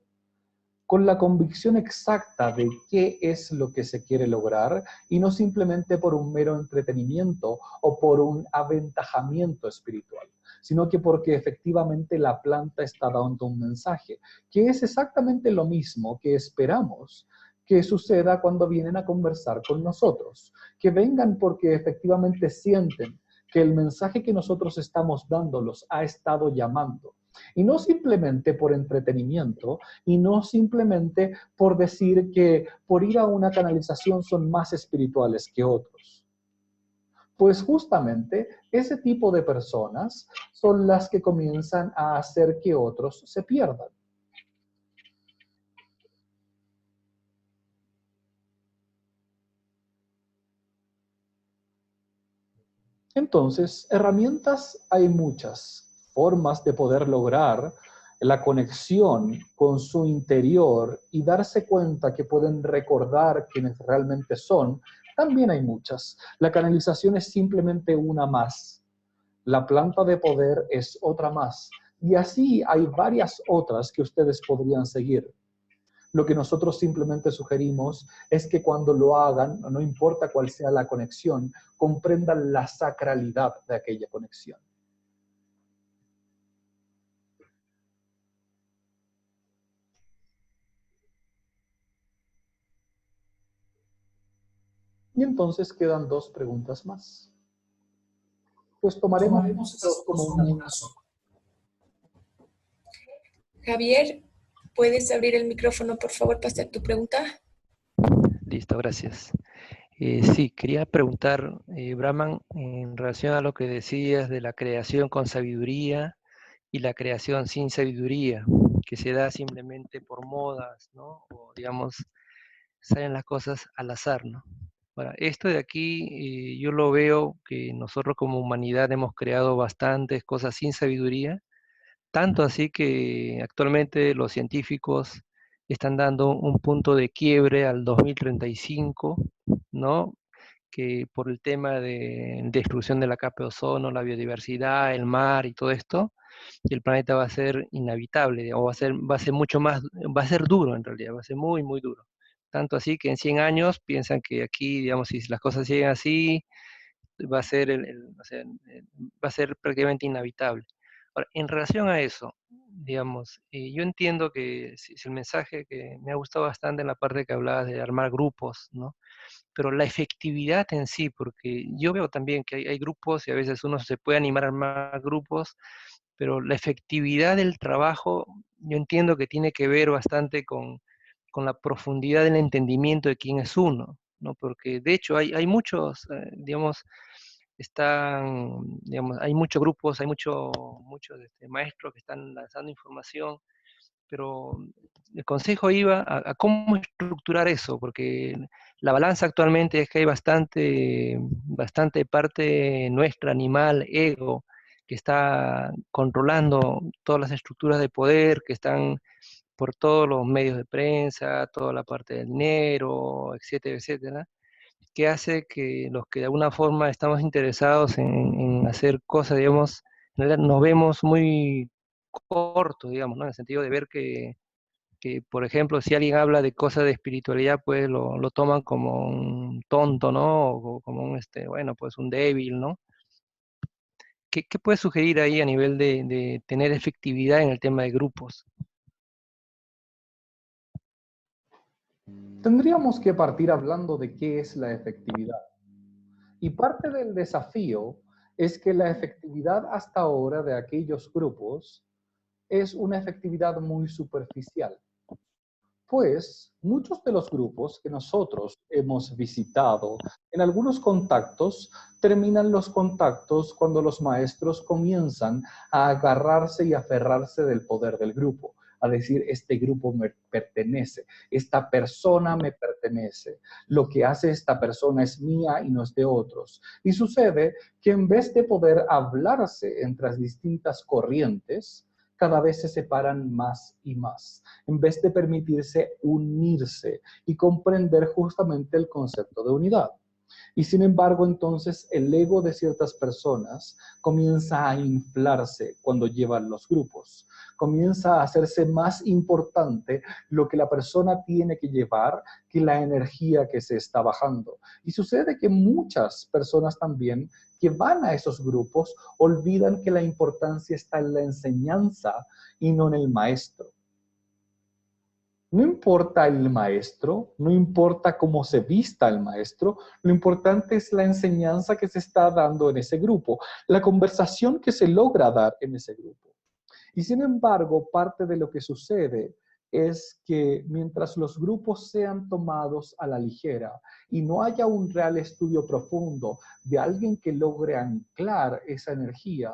Speaker 1: con la convicción exacta de qué es lo que se quiere lograr y no simplemente por un mero entretenimiento o por un aventajamiento espiritual, sino que porque efectivamente la planta está dando un mensaje, que es exactamente lo mismo que esperamos que suceda cuando vienen a conversar con nosotros, que vengan porque efectivamente sienten que el mensaje que nosotros estamos dando los ha estado llamando. Y no simplemente por entretenimiento, y no simplemente por decir que por ir a una canalización son más espirituales que otros. Pues justamente ese tipo de personas son las que comienzan a hacer que otros se pierdan. Entonces, herramientas hay muchas, formas de poder lograr la conexión con su interior y darse cuenta que pueden recordar quienes realmente son, también hay muchas. La canalización es simplemente una más. La planta de poder es otra más. Y así hay varias otras que ustedes podrían seguir. Lo que nosotros simplemente sugerimos es que cuando lo hagan, no importa cuál sea la conexión, comprendan la sacralidad de aquella conexión. Y entonces quedan dos preguntas más. Pues tomaremos
Speaker 5: esas
Speaker 1: como
Speaker 5: como una sola.
Speaker 3: Javier, ¿Puedes abrir el micrófono, por favor, para hacer tu pregunta?
Speaker 10: Listo, gracias. Sí, quería preguntar, Brahman, en relación a lo que decías de la creación con sabiduría y la creación sin sabiduría, que se da simplemente por modas, ¿no? O digamos, salen las cosas al azar, ¿no? Ahora, esto de aquí, yo lo veo que nosotros como humanidad hemos creado bastantes cosas sin sabiduría, tanto así que actualmente los científicos están dando un punto de quiebre al 2035, ¿no? Que por el tema de destrucción de la capa de ozono, la biodiversidad, el mar y todo esto, el planeta va a ser inhabitable, o va a ser mucho más, va a ser duro en realidad, va a ser muy, muy duro. Tanto así que en 100 años piensan que aquí, digamos, si las cosas siguen así, va a ser, o sea, va a ser prácticamente inhabitable. Ahora, en relación a eso, digamos, yo entiendo que si el mensaje que me ha gustado bastante en la parte que hablabas de armar grupos, ¿no? Pero la efectividad en sí, porque yo veo también que hay grupos y a veces uno se puede animar a armar grupos, pero la efectividad del trabajo, yo entiendo que tiene que ver bastante con la profundidad del entendimiento de quién es uno, ¿no? Porque de hecho hay muchos, digamos, digamos, hay muchos grupos, hay muchos maestros que están lanzando información, pero el consejo iba a cómo estructurar eso, porque la balanza actualmente es que hay bastante parte nuestra, animal, ego, que está controlando todas las estructuras de poder, que están por todos los medios de prensa, toda la parte del dinero, etcétera, etcétera, que hace que los que de alguna forma estamos interesados en hacer cosas, digamos, en realidad nos vemos muy cortos, digamos, ¿no? En el sentido de ver que, por ejemplo, si alguien habla de cosas de espiritualidad, pues lo toman como un tonto, ¿no? O como un, bueno, pues un débil, ¿no? ¿Qué puedes sugerir ahí a nivel de tener efectividad en el tema de grupos?
Speaker 1: Tendríamos que partir hablando de qué es la efectividad. Y parte del desafío es que la efectividad hasta ahora de aquellos grupos es una efectividad muy superficial. Pues muchos de los grupos que nosotros hemos visitado, en algunos contactos, terminan los contactos cuando los maestros comienzan a agarrarse y aferrarse del poder del grupo, a decir, este grupo me pertenece, esta persona me pertenece, lo que hace esta persona es mía y no es de otros. Y sucede que en vez de poder hablarse entre las distintas corrientes, cada vez se separan más y más, en vez de permitirse unirse y comprender justamente el concepto de unidad. Y sin embargo, entonces, el ego de ciertas personas comienza a inflarse cuando llevan los grupos. Comienza a hacerse más importante lo que la persona tiene que llevar que la energía que se está bajando. Y sucede que muchas personas también que van a esos grupos olvidan que la importancia está en la enseñanza y no en el maestro. No importa el maestro, no importa cómo se vista el maestro, lo importante es la enseñanza que se está dando en ese grupo, la conversación que se logra dar en ese grupo. Y sin embargo, parte de lo que sucede es que mientras los grupos sean tomados a la ligera y no haya un real estudio profundo de alguien que logre anclar esa energía,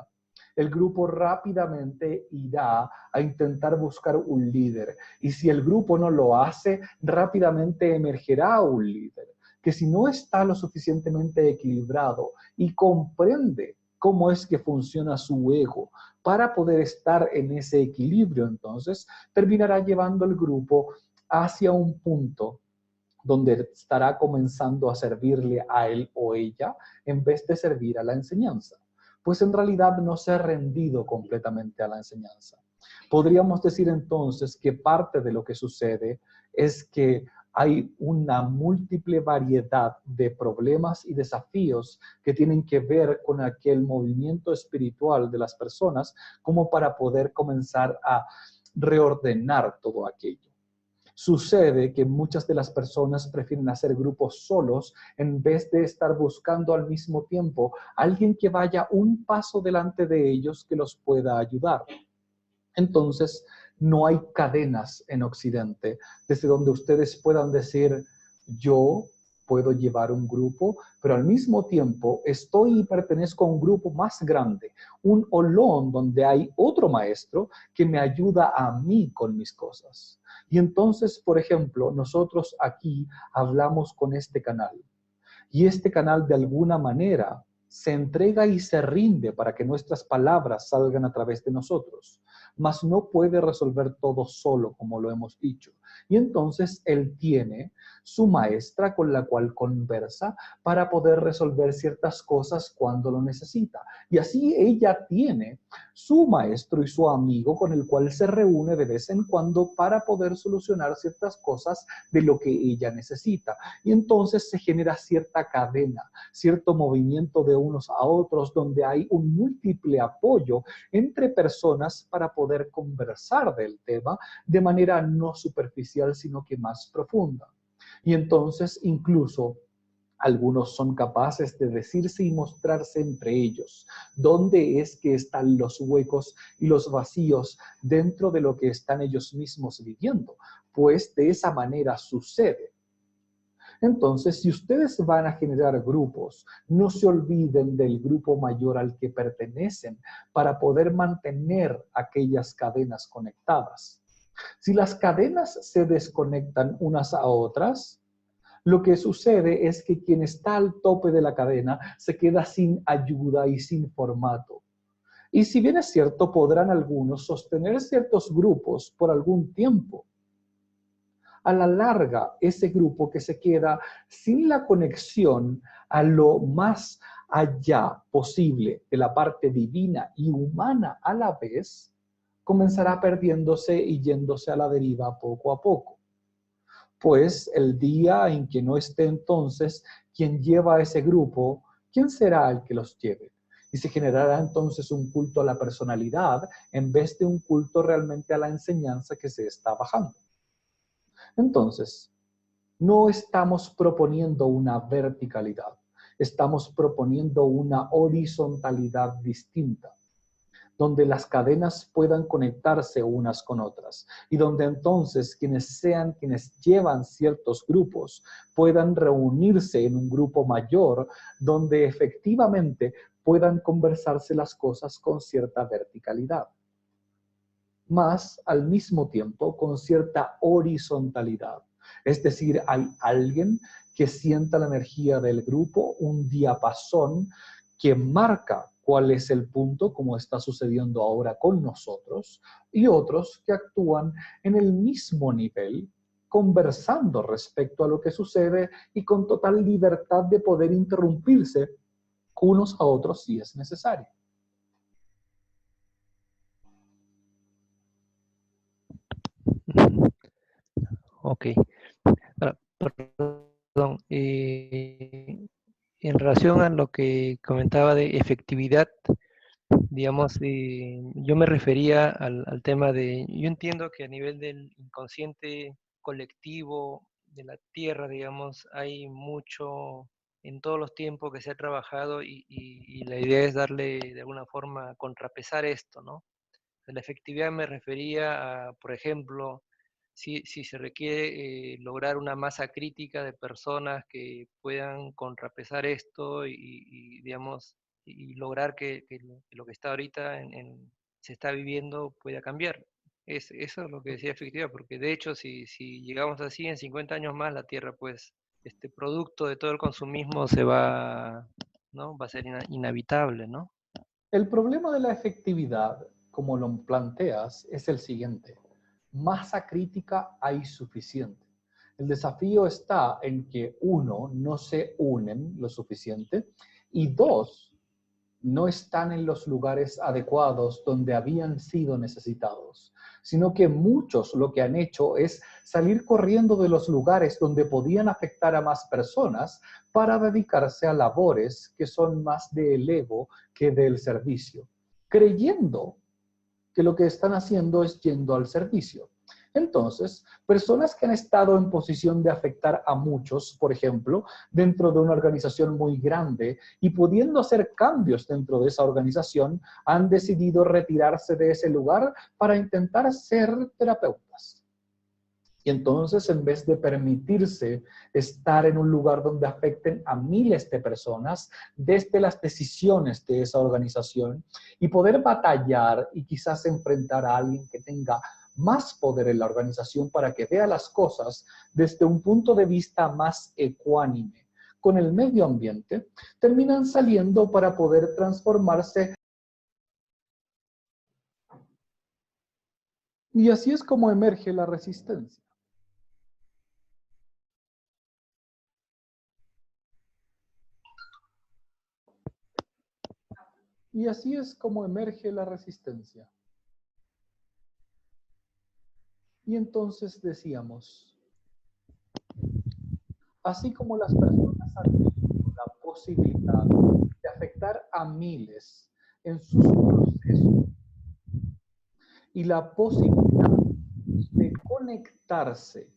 Speaker 1: el grupo rápidamente irá a intentar buscar un líder. Y si el grupo no lo hace, rápidamente emergerá un líder, que si no está lo suficientemente equilibrado y comprende cómo es que funciona su ego para poder estar en ese equilibrio, entonces terminará llevando el grupo hacia un punto donde estará comenzando a servirle a él o ella en vez de servir a la enseñanza. Pues en realidad no se ha rendido completamente a la enseñanza. Podríamos decir entonces que parte de lo que sucede es que hay una múltiple variedad de problemas y desafíos que tienen que ver con aquel movimiento espiritual de las personas como para poder comenzar a reordenar todo aquello. Sucede que muchas de las personas prefieren hacer grupos solos en vez de estar buscando al mismo tiempo a alguien que vaya un paso delante de ellos que los pueda ayudar. Entonces, no hay cadenas en Occidente desde donde ustedes puedan decir, yo puedo llevar un grupo, pero al mismo tiempo estoy y pertenezco a un grupo más grande, un olón donde hay otro maestro que me ayuda a mí con mis cosas. Y entonces, por ejemplo, nosotros aquí hablamos con este canal. Y este canal de alguna manera se entrega y se rinde para que nuestras palabras salgan a través de nosotros, mas no puede resolver todo solo, como lo hemos dicho. Y entonces él tiene su maestra con la cual conversa para poder resolver ciertas cosas cuando lo necesita. Y así ella tiene su maestro y su amigo con el cual se reúne de vez en cuando para poder solucionar ciertas cosas de lo que ella necesita. Y entonces se genera cierta cadena, cierto movimiento de unos a otros, donde hay un múltiple apoyo entre personas para poder conversar del tema de manera no superficial, sino que más profunda. Y entonces incluso algunos son capaces de decirse y mostrarse entre ellos dónde es que están los huecos y los vacíos dentro de lo que están ellos mismos viviendo, pues de esa manera sucede. Entonces, si ustedes van a generar grupos, no se olviden del grupo mayor al que pertenecen para poder mantener aquellas cadenas conectadas. Si las cadenas se desconectan unas a otras, lo que sucede es que quien está al tope de la cadena se queda sin ayuda y sin formato. Y si bien es cierto, podrán algunos sostener ciertos grupos por algún tiempo. A la larga, ese grupo que se queda sin la conexión a lo más allá posible de la parte divina y humana a la vez, comenzará perdiéndose y yéndose a la deriva poco a poco. Pues el día en que no esté entonces quien lleva a ese grupo, ¿quién será el que los lleve? Y se generará entonces un culto a la personalidad en vez de un culto realmente a la enseñanza que se está bajando. Entonces, no estamos proponiendo una verticalidad, estamos proponiendo una horizontalidad distinta, donde las cadenas puedan conectarse unas con otras y donde entonces quienes llevan ciertos grupos puedan reunirse en un grupo mayor donde efectivamente puedan conversarse las cosas con cierta verticalidad, más al mismo tiempo con cierta horizontalidad. Es decir, hay alguien que sienta la energía del grupo, un diapasón que marca cuál es el punto, como está sucediendo ahora con nosotros, y otros que actúan en el mismo nivel, conversando respecto a lo que sucede y con total libertad de poder interrumpirse unos a otros si es necesario.
Speaker 10: Ok. Perdón. En relación a lo que comentaba de efectividad, digamos, yo me refería al tema de, yo entiendo que a nivel del inconsciente colectivo de la Tierra, digamos, hay mucho en todos los tiempos que se ha trabajado y la idea es darle de alguna forma contrapesar esto, ¿no? De la efectividad me refería a, por ejemplo, si se requiere lograr una masa crítica de personas que puedan contrapesar esto digamos, y lograr que lo que está ahorita se está viviendo pueda cambiar. Eso es lo que decía efectividad, porque de hecho si llegamos así en 50 años más, la Tierra pues, producto de todo el consumismo ¿no? Va a ser inhabitable, ¿no?
Speaker 1: El problema de la efectividad, como lo planteas, es el siguiente. Masa crítica hay suficiente. El desafío está en que, uno, no se unen lo suficiente y dos, no están en los lugares adecuados donde habían sido necesitados, sino que muchos lo que han hecho es salir corriendo de los lugares donde podían afectar a más personas para dedicarse a labores que son más del ego que del servicio, creyendo que lo que están haciendo es yendo al servicio. Entonces, personas que han estado en posición de afectar a muchos, por ejemplo, dentro de una organización muy grande y pudiendo hacer cambios dentro de esa organización, han decidido retirarse de ese lugar para intentar ser terapeutas. Y entonces, en vez de permitirse estar en un lugar donde afecten a miles de personas desde las decisiones de esa organización y poder batallar y quizás enfrentar a alguien que tenga más poder en la organización para que vea las cosas desde un punto de vista más ecuánime con el medio ambiente, terminan saliendo para poder transformarse. Y así es como emerge la resistencia. Y así es como emerge la resistencia. Y entonces decíamos, así como las personas han tenido la posibilidad de afectar a miles en sus procesos y la posibilidad de conectarse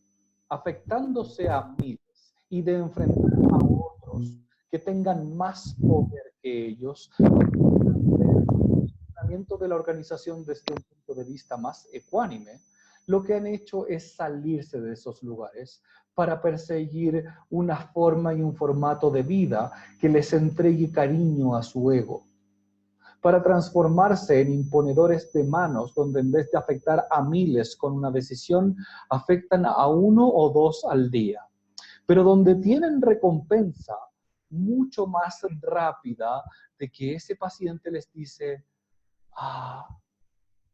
Speaker 1: afectándose a miles y de enfrentar a otros que tengan más poder que ellos, el funcionamiento de la organización desde un punto de vista más ecuánime, lo que han hecho es salirse de esos lugares para perseguir una forma y un formato de vida que les entregue cariño a su ego, para transformarse en imponedores de manos, donde en vez de afectar a miles con una decisión, afectan a 1 o 2 al día, pero donde tienen recompensa mucho más rápida de que ese paciente les dice, ah,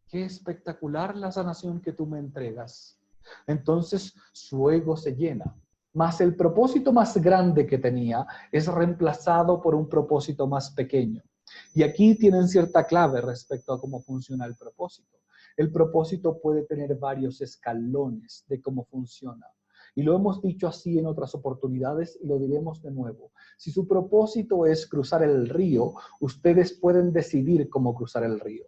Speaker 1: qué espectacular la sanación que tú me entregas. Entonces su ego se llena, más el propósito más grande que tenía es reemplazado por un propósito más pequeño. Y aquí tienen cierta clave respecto a cómo funciona el propósito. El propósito puede tener varios escalones de cómo funciona. Y lo hemos dicho así en otras oportunidades y lo diremos de nuevo. Si su propósito es cruzar el río, ustedes pueden decidir cómo cruzar el río.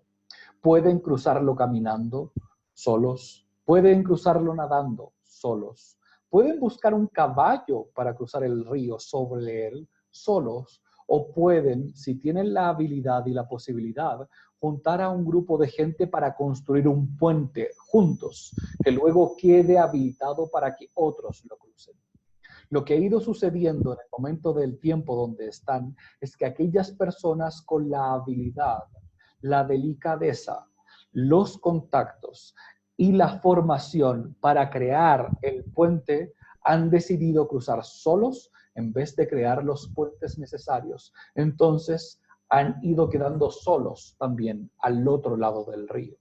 Speaker 1: Pueden cruzarlo caminando, solos. Pueden cruzarlo nadando, solos. Pueden buscar un caballo para cruzar el río sobre él, solos. O pueden, si tienen la habilidad y la posibilidad, juntar a un grupo de gente para construir un puente juntos, que luego quede habilitado para que otros lo crucen. Lo que ha ido sucediendo en el momento del tiempo donde están es que aquellas personas con la habilidad, la delicadeza, los contactos y la formación para crear el puente han decidido cruzar solos en vez de crear los puentes necesarios. Entonces han ido quedando solos también al otro lado del río.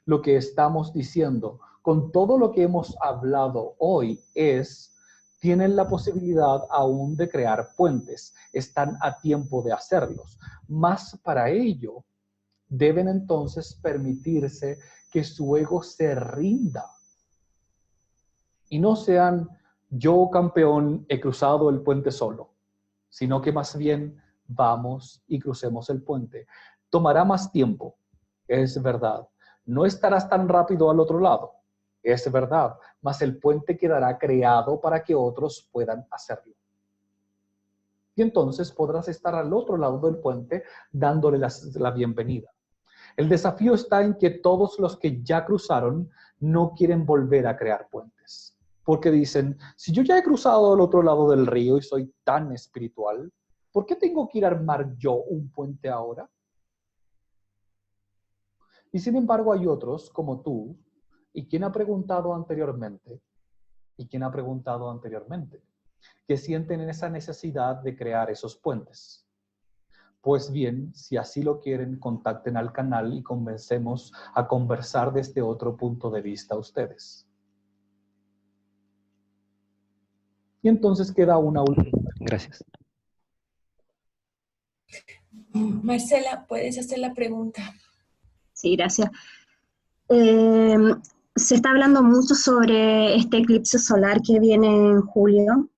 Speaker 1: Lo que estamos diciendo con todo lo que hemos hablado hoy es, tienen la posibilidad aún de crear puentes, están a tiempo de hacerlos, mas para ello deben entonces permitirse que su ego se rinda y no sean yo campeón he cruzado el puente solo, sino que más bien vamos y crucemos el puente. Tomará más tiempo, es verdad. No estarás tan rápido al otro lado, es verdad, mas el puente quedará creado para que otros puedan hacerlo. Y entonces podrás estar al otro lado del puente dándole la bienvenida. El desafío está en que todos los que ya cruzaron no quieren volver a crear puentes. Porque dicen, si yo ya he cruzado al otro lado del río y soy tan espiritual, ¿por qué tengo que ir a armar yo un puente ahora? Y sin embargo hay otros, como tú, y quien ha preguntado anteriormente, que sienten esa necesidad de crear esos puentes. Pues bien, si así lo quieren, contacten al canal y comencemos a conversar desde otro punto de vista ustedes. Y entonces queda una última.
Speaker 10: Gracias.
Speaker 3: Marcela, ¿puedes hacer la pregunta?
Speaker 6: Sí, gracias. Se está hablando mucho sobre este eclipse solar que viene en julio,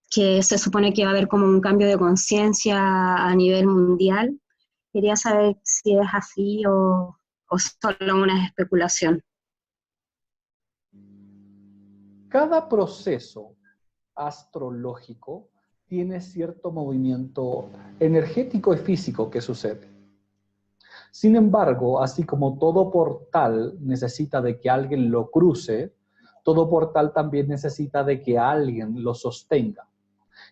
Speaker 6: que se supone que va a haber como un cambio de conciencia a nivel mundial. Quería saber si es así o solo una especulación.
Speaker 1: Cada proceso astrológico tiene cierto movimiento energético y físico que sucede. Sin embargo, así como todo portal necesita de que alguien lo cruce, todo portal también necesita de que alguien lo sostenga.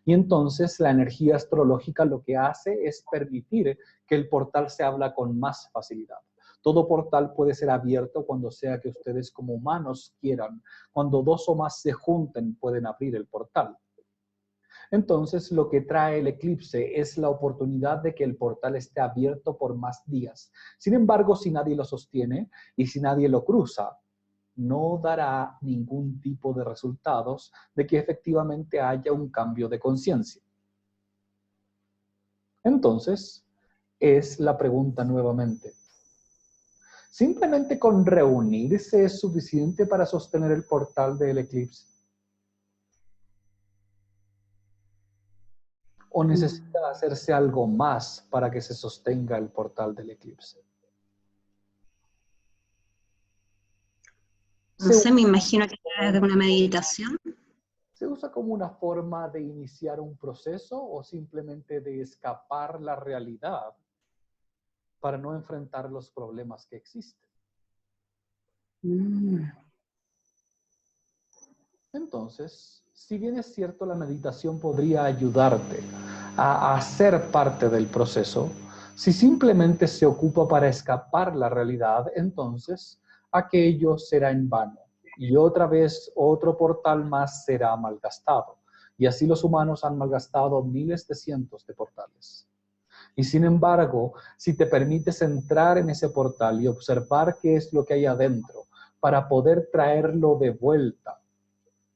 Speaker 1: Y entonces la energía astrológica lo que hace es permitir que el portal se abra con más facilidad. Todo portal puede ser abierto cuando sea que ustedes como humanos quieran. Cuando dos o más se junten, pueden abrir el portal. Entonces, lo que trae el eclipse es la oportunidad de que el portal esté abierto por más días. Sin embargo, si nadie lo sostiene y si nadie lo cruza, no dará ningún tipo de resultados de que efectivamente haya un cambio de conciencia. Entonces, es la pregunta nuevamente. ¿Simplemente con reunirse es suficiente para sostener el portal del eclipse? ¿O necesita hacerse algo más para que se sostenga el portal del eclipse?
Speaker 6: No sé, me imagino que es de una meditación.
Speaker 1: ¿Se usa como una forma de iniciar un proceso o simplemente de escapar la realidad para no enfrentar los problemas que existen? Entonces, si bien es cierto, la meditación podría ayudarte a hacer parte del proceso, si simplemente se ocupa para escapar la realidad, entonces aquello será en vano. Y otra vez, otro portal más será malgastado. Y así los humanos han malgastado miles de cientos de portales. Y sin embargo, si te permites entrar en ese portal y observar qué es lo que hay adentro, para poder traerlo de vuelta,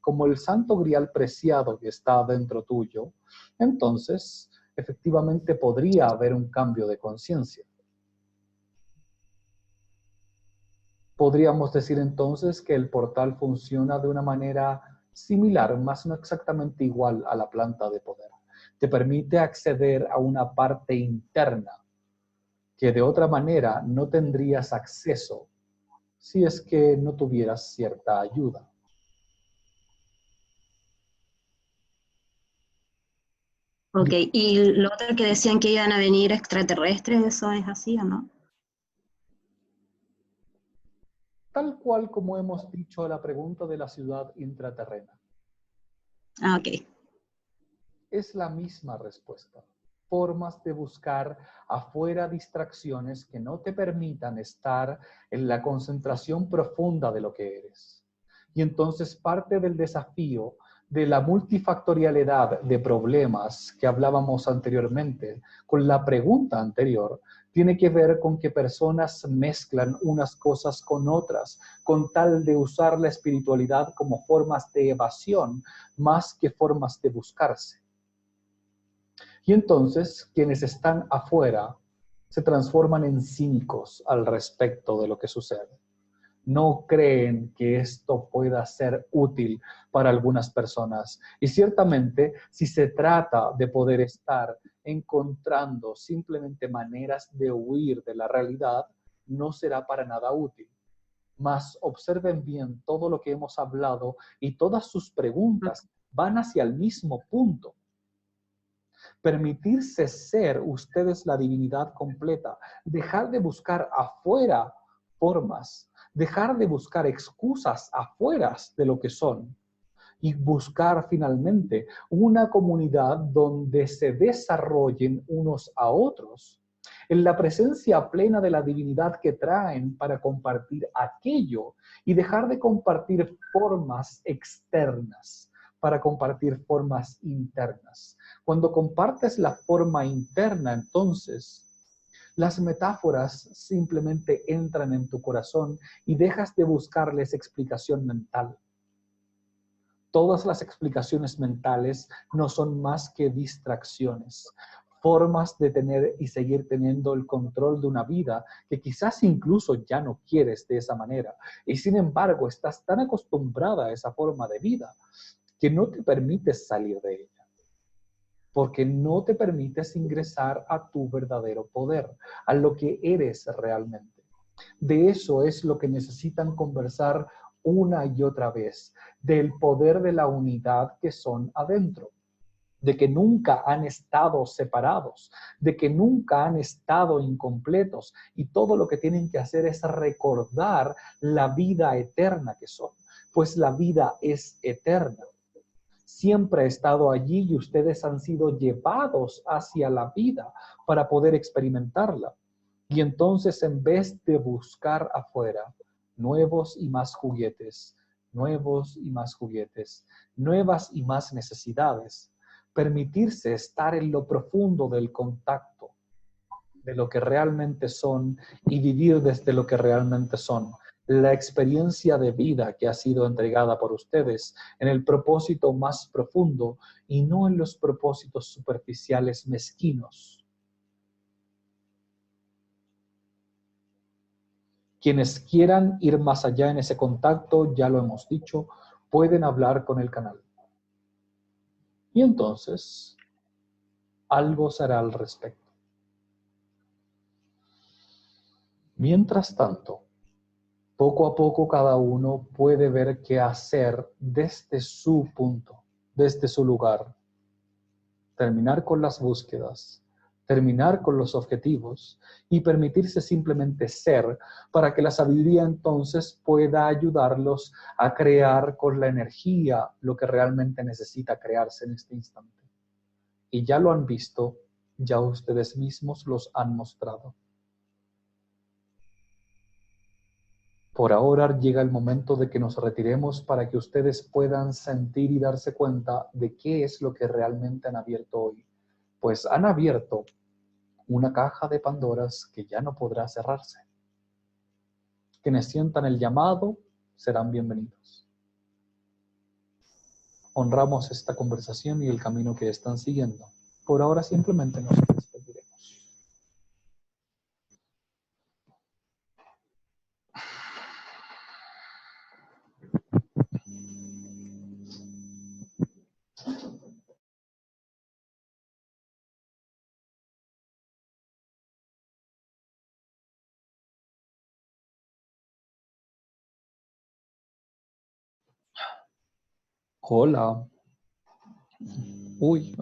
Speaker 1: como el santo grial preciado que está dentro tuyo, entonces efectivamente podría haber un cambio de conciencia. Podríamos decir entonces que el portal funciona de una manera similar, más no exactamente igual a la planta de poder. Te permite acceder a una parte interna que de otra manera no tendrías acceso si es que no tuvieras cierta ayuda.
Speaker 6: Ok, y lo otro que decían que iban a venir extraterrestres, ¿eso es así o no?
Speaker 1: Tal cual como hemos dicho la pregunta de la ciudad intraterrena.
Speaker 6: Ah, ok.
Speaker 1: Es la misma respuesta. Formas de buscar afuera distracciones que no te permitan estar en la concentración profunda de lo que eres. Y entonces parte del desafío de la multifactorialidad de problemas que hablábamos anteriormente, con la pregunta anterior, tiene que ver con que personas mezclan unas cosas con otras, con tal de usar la espiritualidad como formas de evasión, más que formas de buscarse. Y entonces, quienes están afuera se transforman en cínicos al respecto de lo que sucede. No creen que esto pueda ser útil para algunas personas. Y ciertamente, si se trata de poder estar encontrando simplemente maneras de huir de la realidad, no será para nada útil. Mas observen bien todo lo que hemos hablado y todas sus preguntas van hacia el mismo punto. Permitirse ser ustedes la divinidad completa, dejar de buscar afuera formas, dejar de buscar excusas afuera de lo que son y buscar finalmente una comunidad donde se desarrollen unos a otros en la presencia plena de la divinidad que traen para compartir aquello y dejar de compartir formas externas para compartir formas internas. Cuando compartes la forma interna, entonces las metáforas simplemente entran en tu corazón y dejas de buscarles explicación mental. Todas las explicaciones mentales no son más que distracciones, formas de tener y seguir teniendo el control de una vida que quizás incluso ya no quieres de esa manera. Y sin embargo, estás tan acostumbrada a esa forma de vida que no te permites salir de ella, porque no te permites ingresar a tu verdadero poder, a lo que eres realmente. De eso es lo que necesitan conversar una y otra vez del poder de la unidad que son adentro, de que nunca han estado separados, de que nunca han estado incompletos, y todo lo que tienen que hacer es recordar la vida eterna que son, pues la vida es eterna. Siempre ha estado allí y ustedes han sido llevados hacia la vida para poder experimentarla. Y entonces, en vez de buscar afuera nuevos y más juguetes, nuevos y más juguetes, nuevas y más necesidades, permitirse estar en lo profundo del contacto, de lo que realmente son, y vivir desde lo que realmente son, la experiencia de vida que ha sido entregada por ustedes en el propósito más profundo y no en los propósitos superficiales mezquinos. Quienes quieran ir más allá en ese contacto, ya lo hemos dicho, pueden hablar con el canal. Y entonces, algo será al respecto. Mientras tanto, poco a poco cada uno puede ver qué hacer desde su punto, desde su lugar. Terminar con las búsquedas, terminar con los objetivos y permitirse simplemente ser, para que la sabiduría entonces pueda ayudarlos a crear con la energía lo que realmente necesita crearse en este instante. Y ya lo han visto, ya ustedes mismos los han mostrado. Por ahora llega el momento de que nos retiremos para que ustedes puedan sentir y darse cuenta de qué es lo que realmente han abierto hoy. Pues han abierto una caja de Pandoras que ya no podrá cerrarse. Quienes sientan el llamado serán bienvenidos. Honramos esta conversación y el camino que están siguiendo. Por ahora simplemente nos despediremos. Hola. Uy.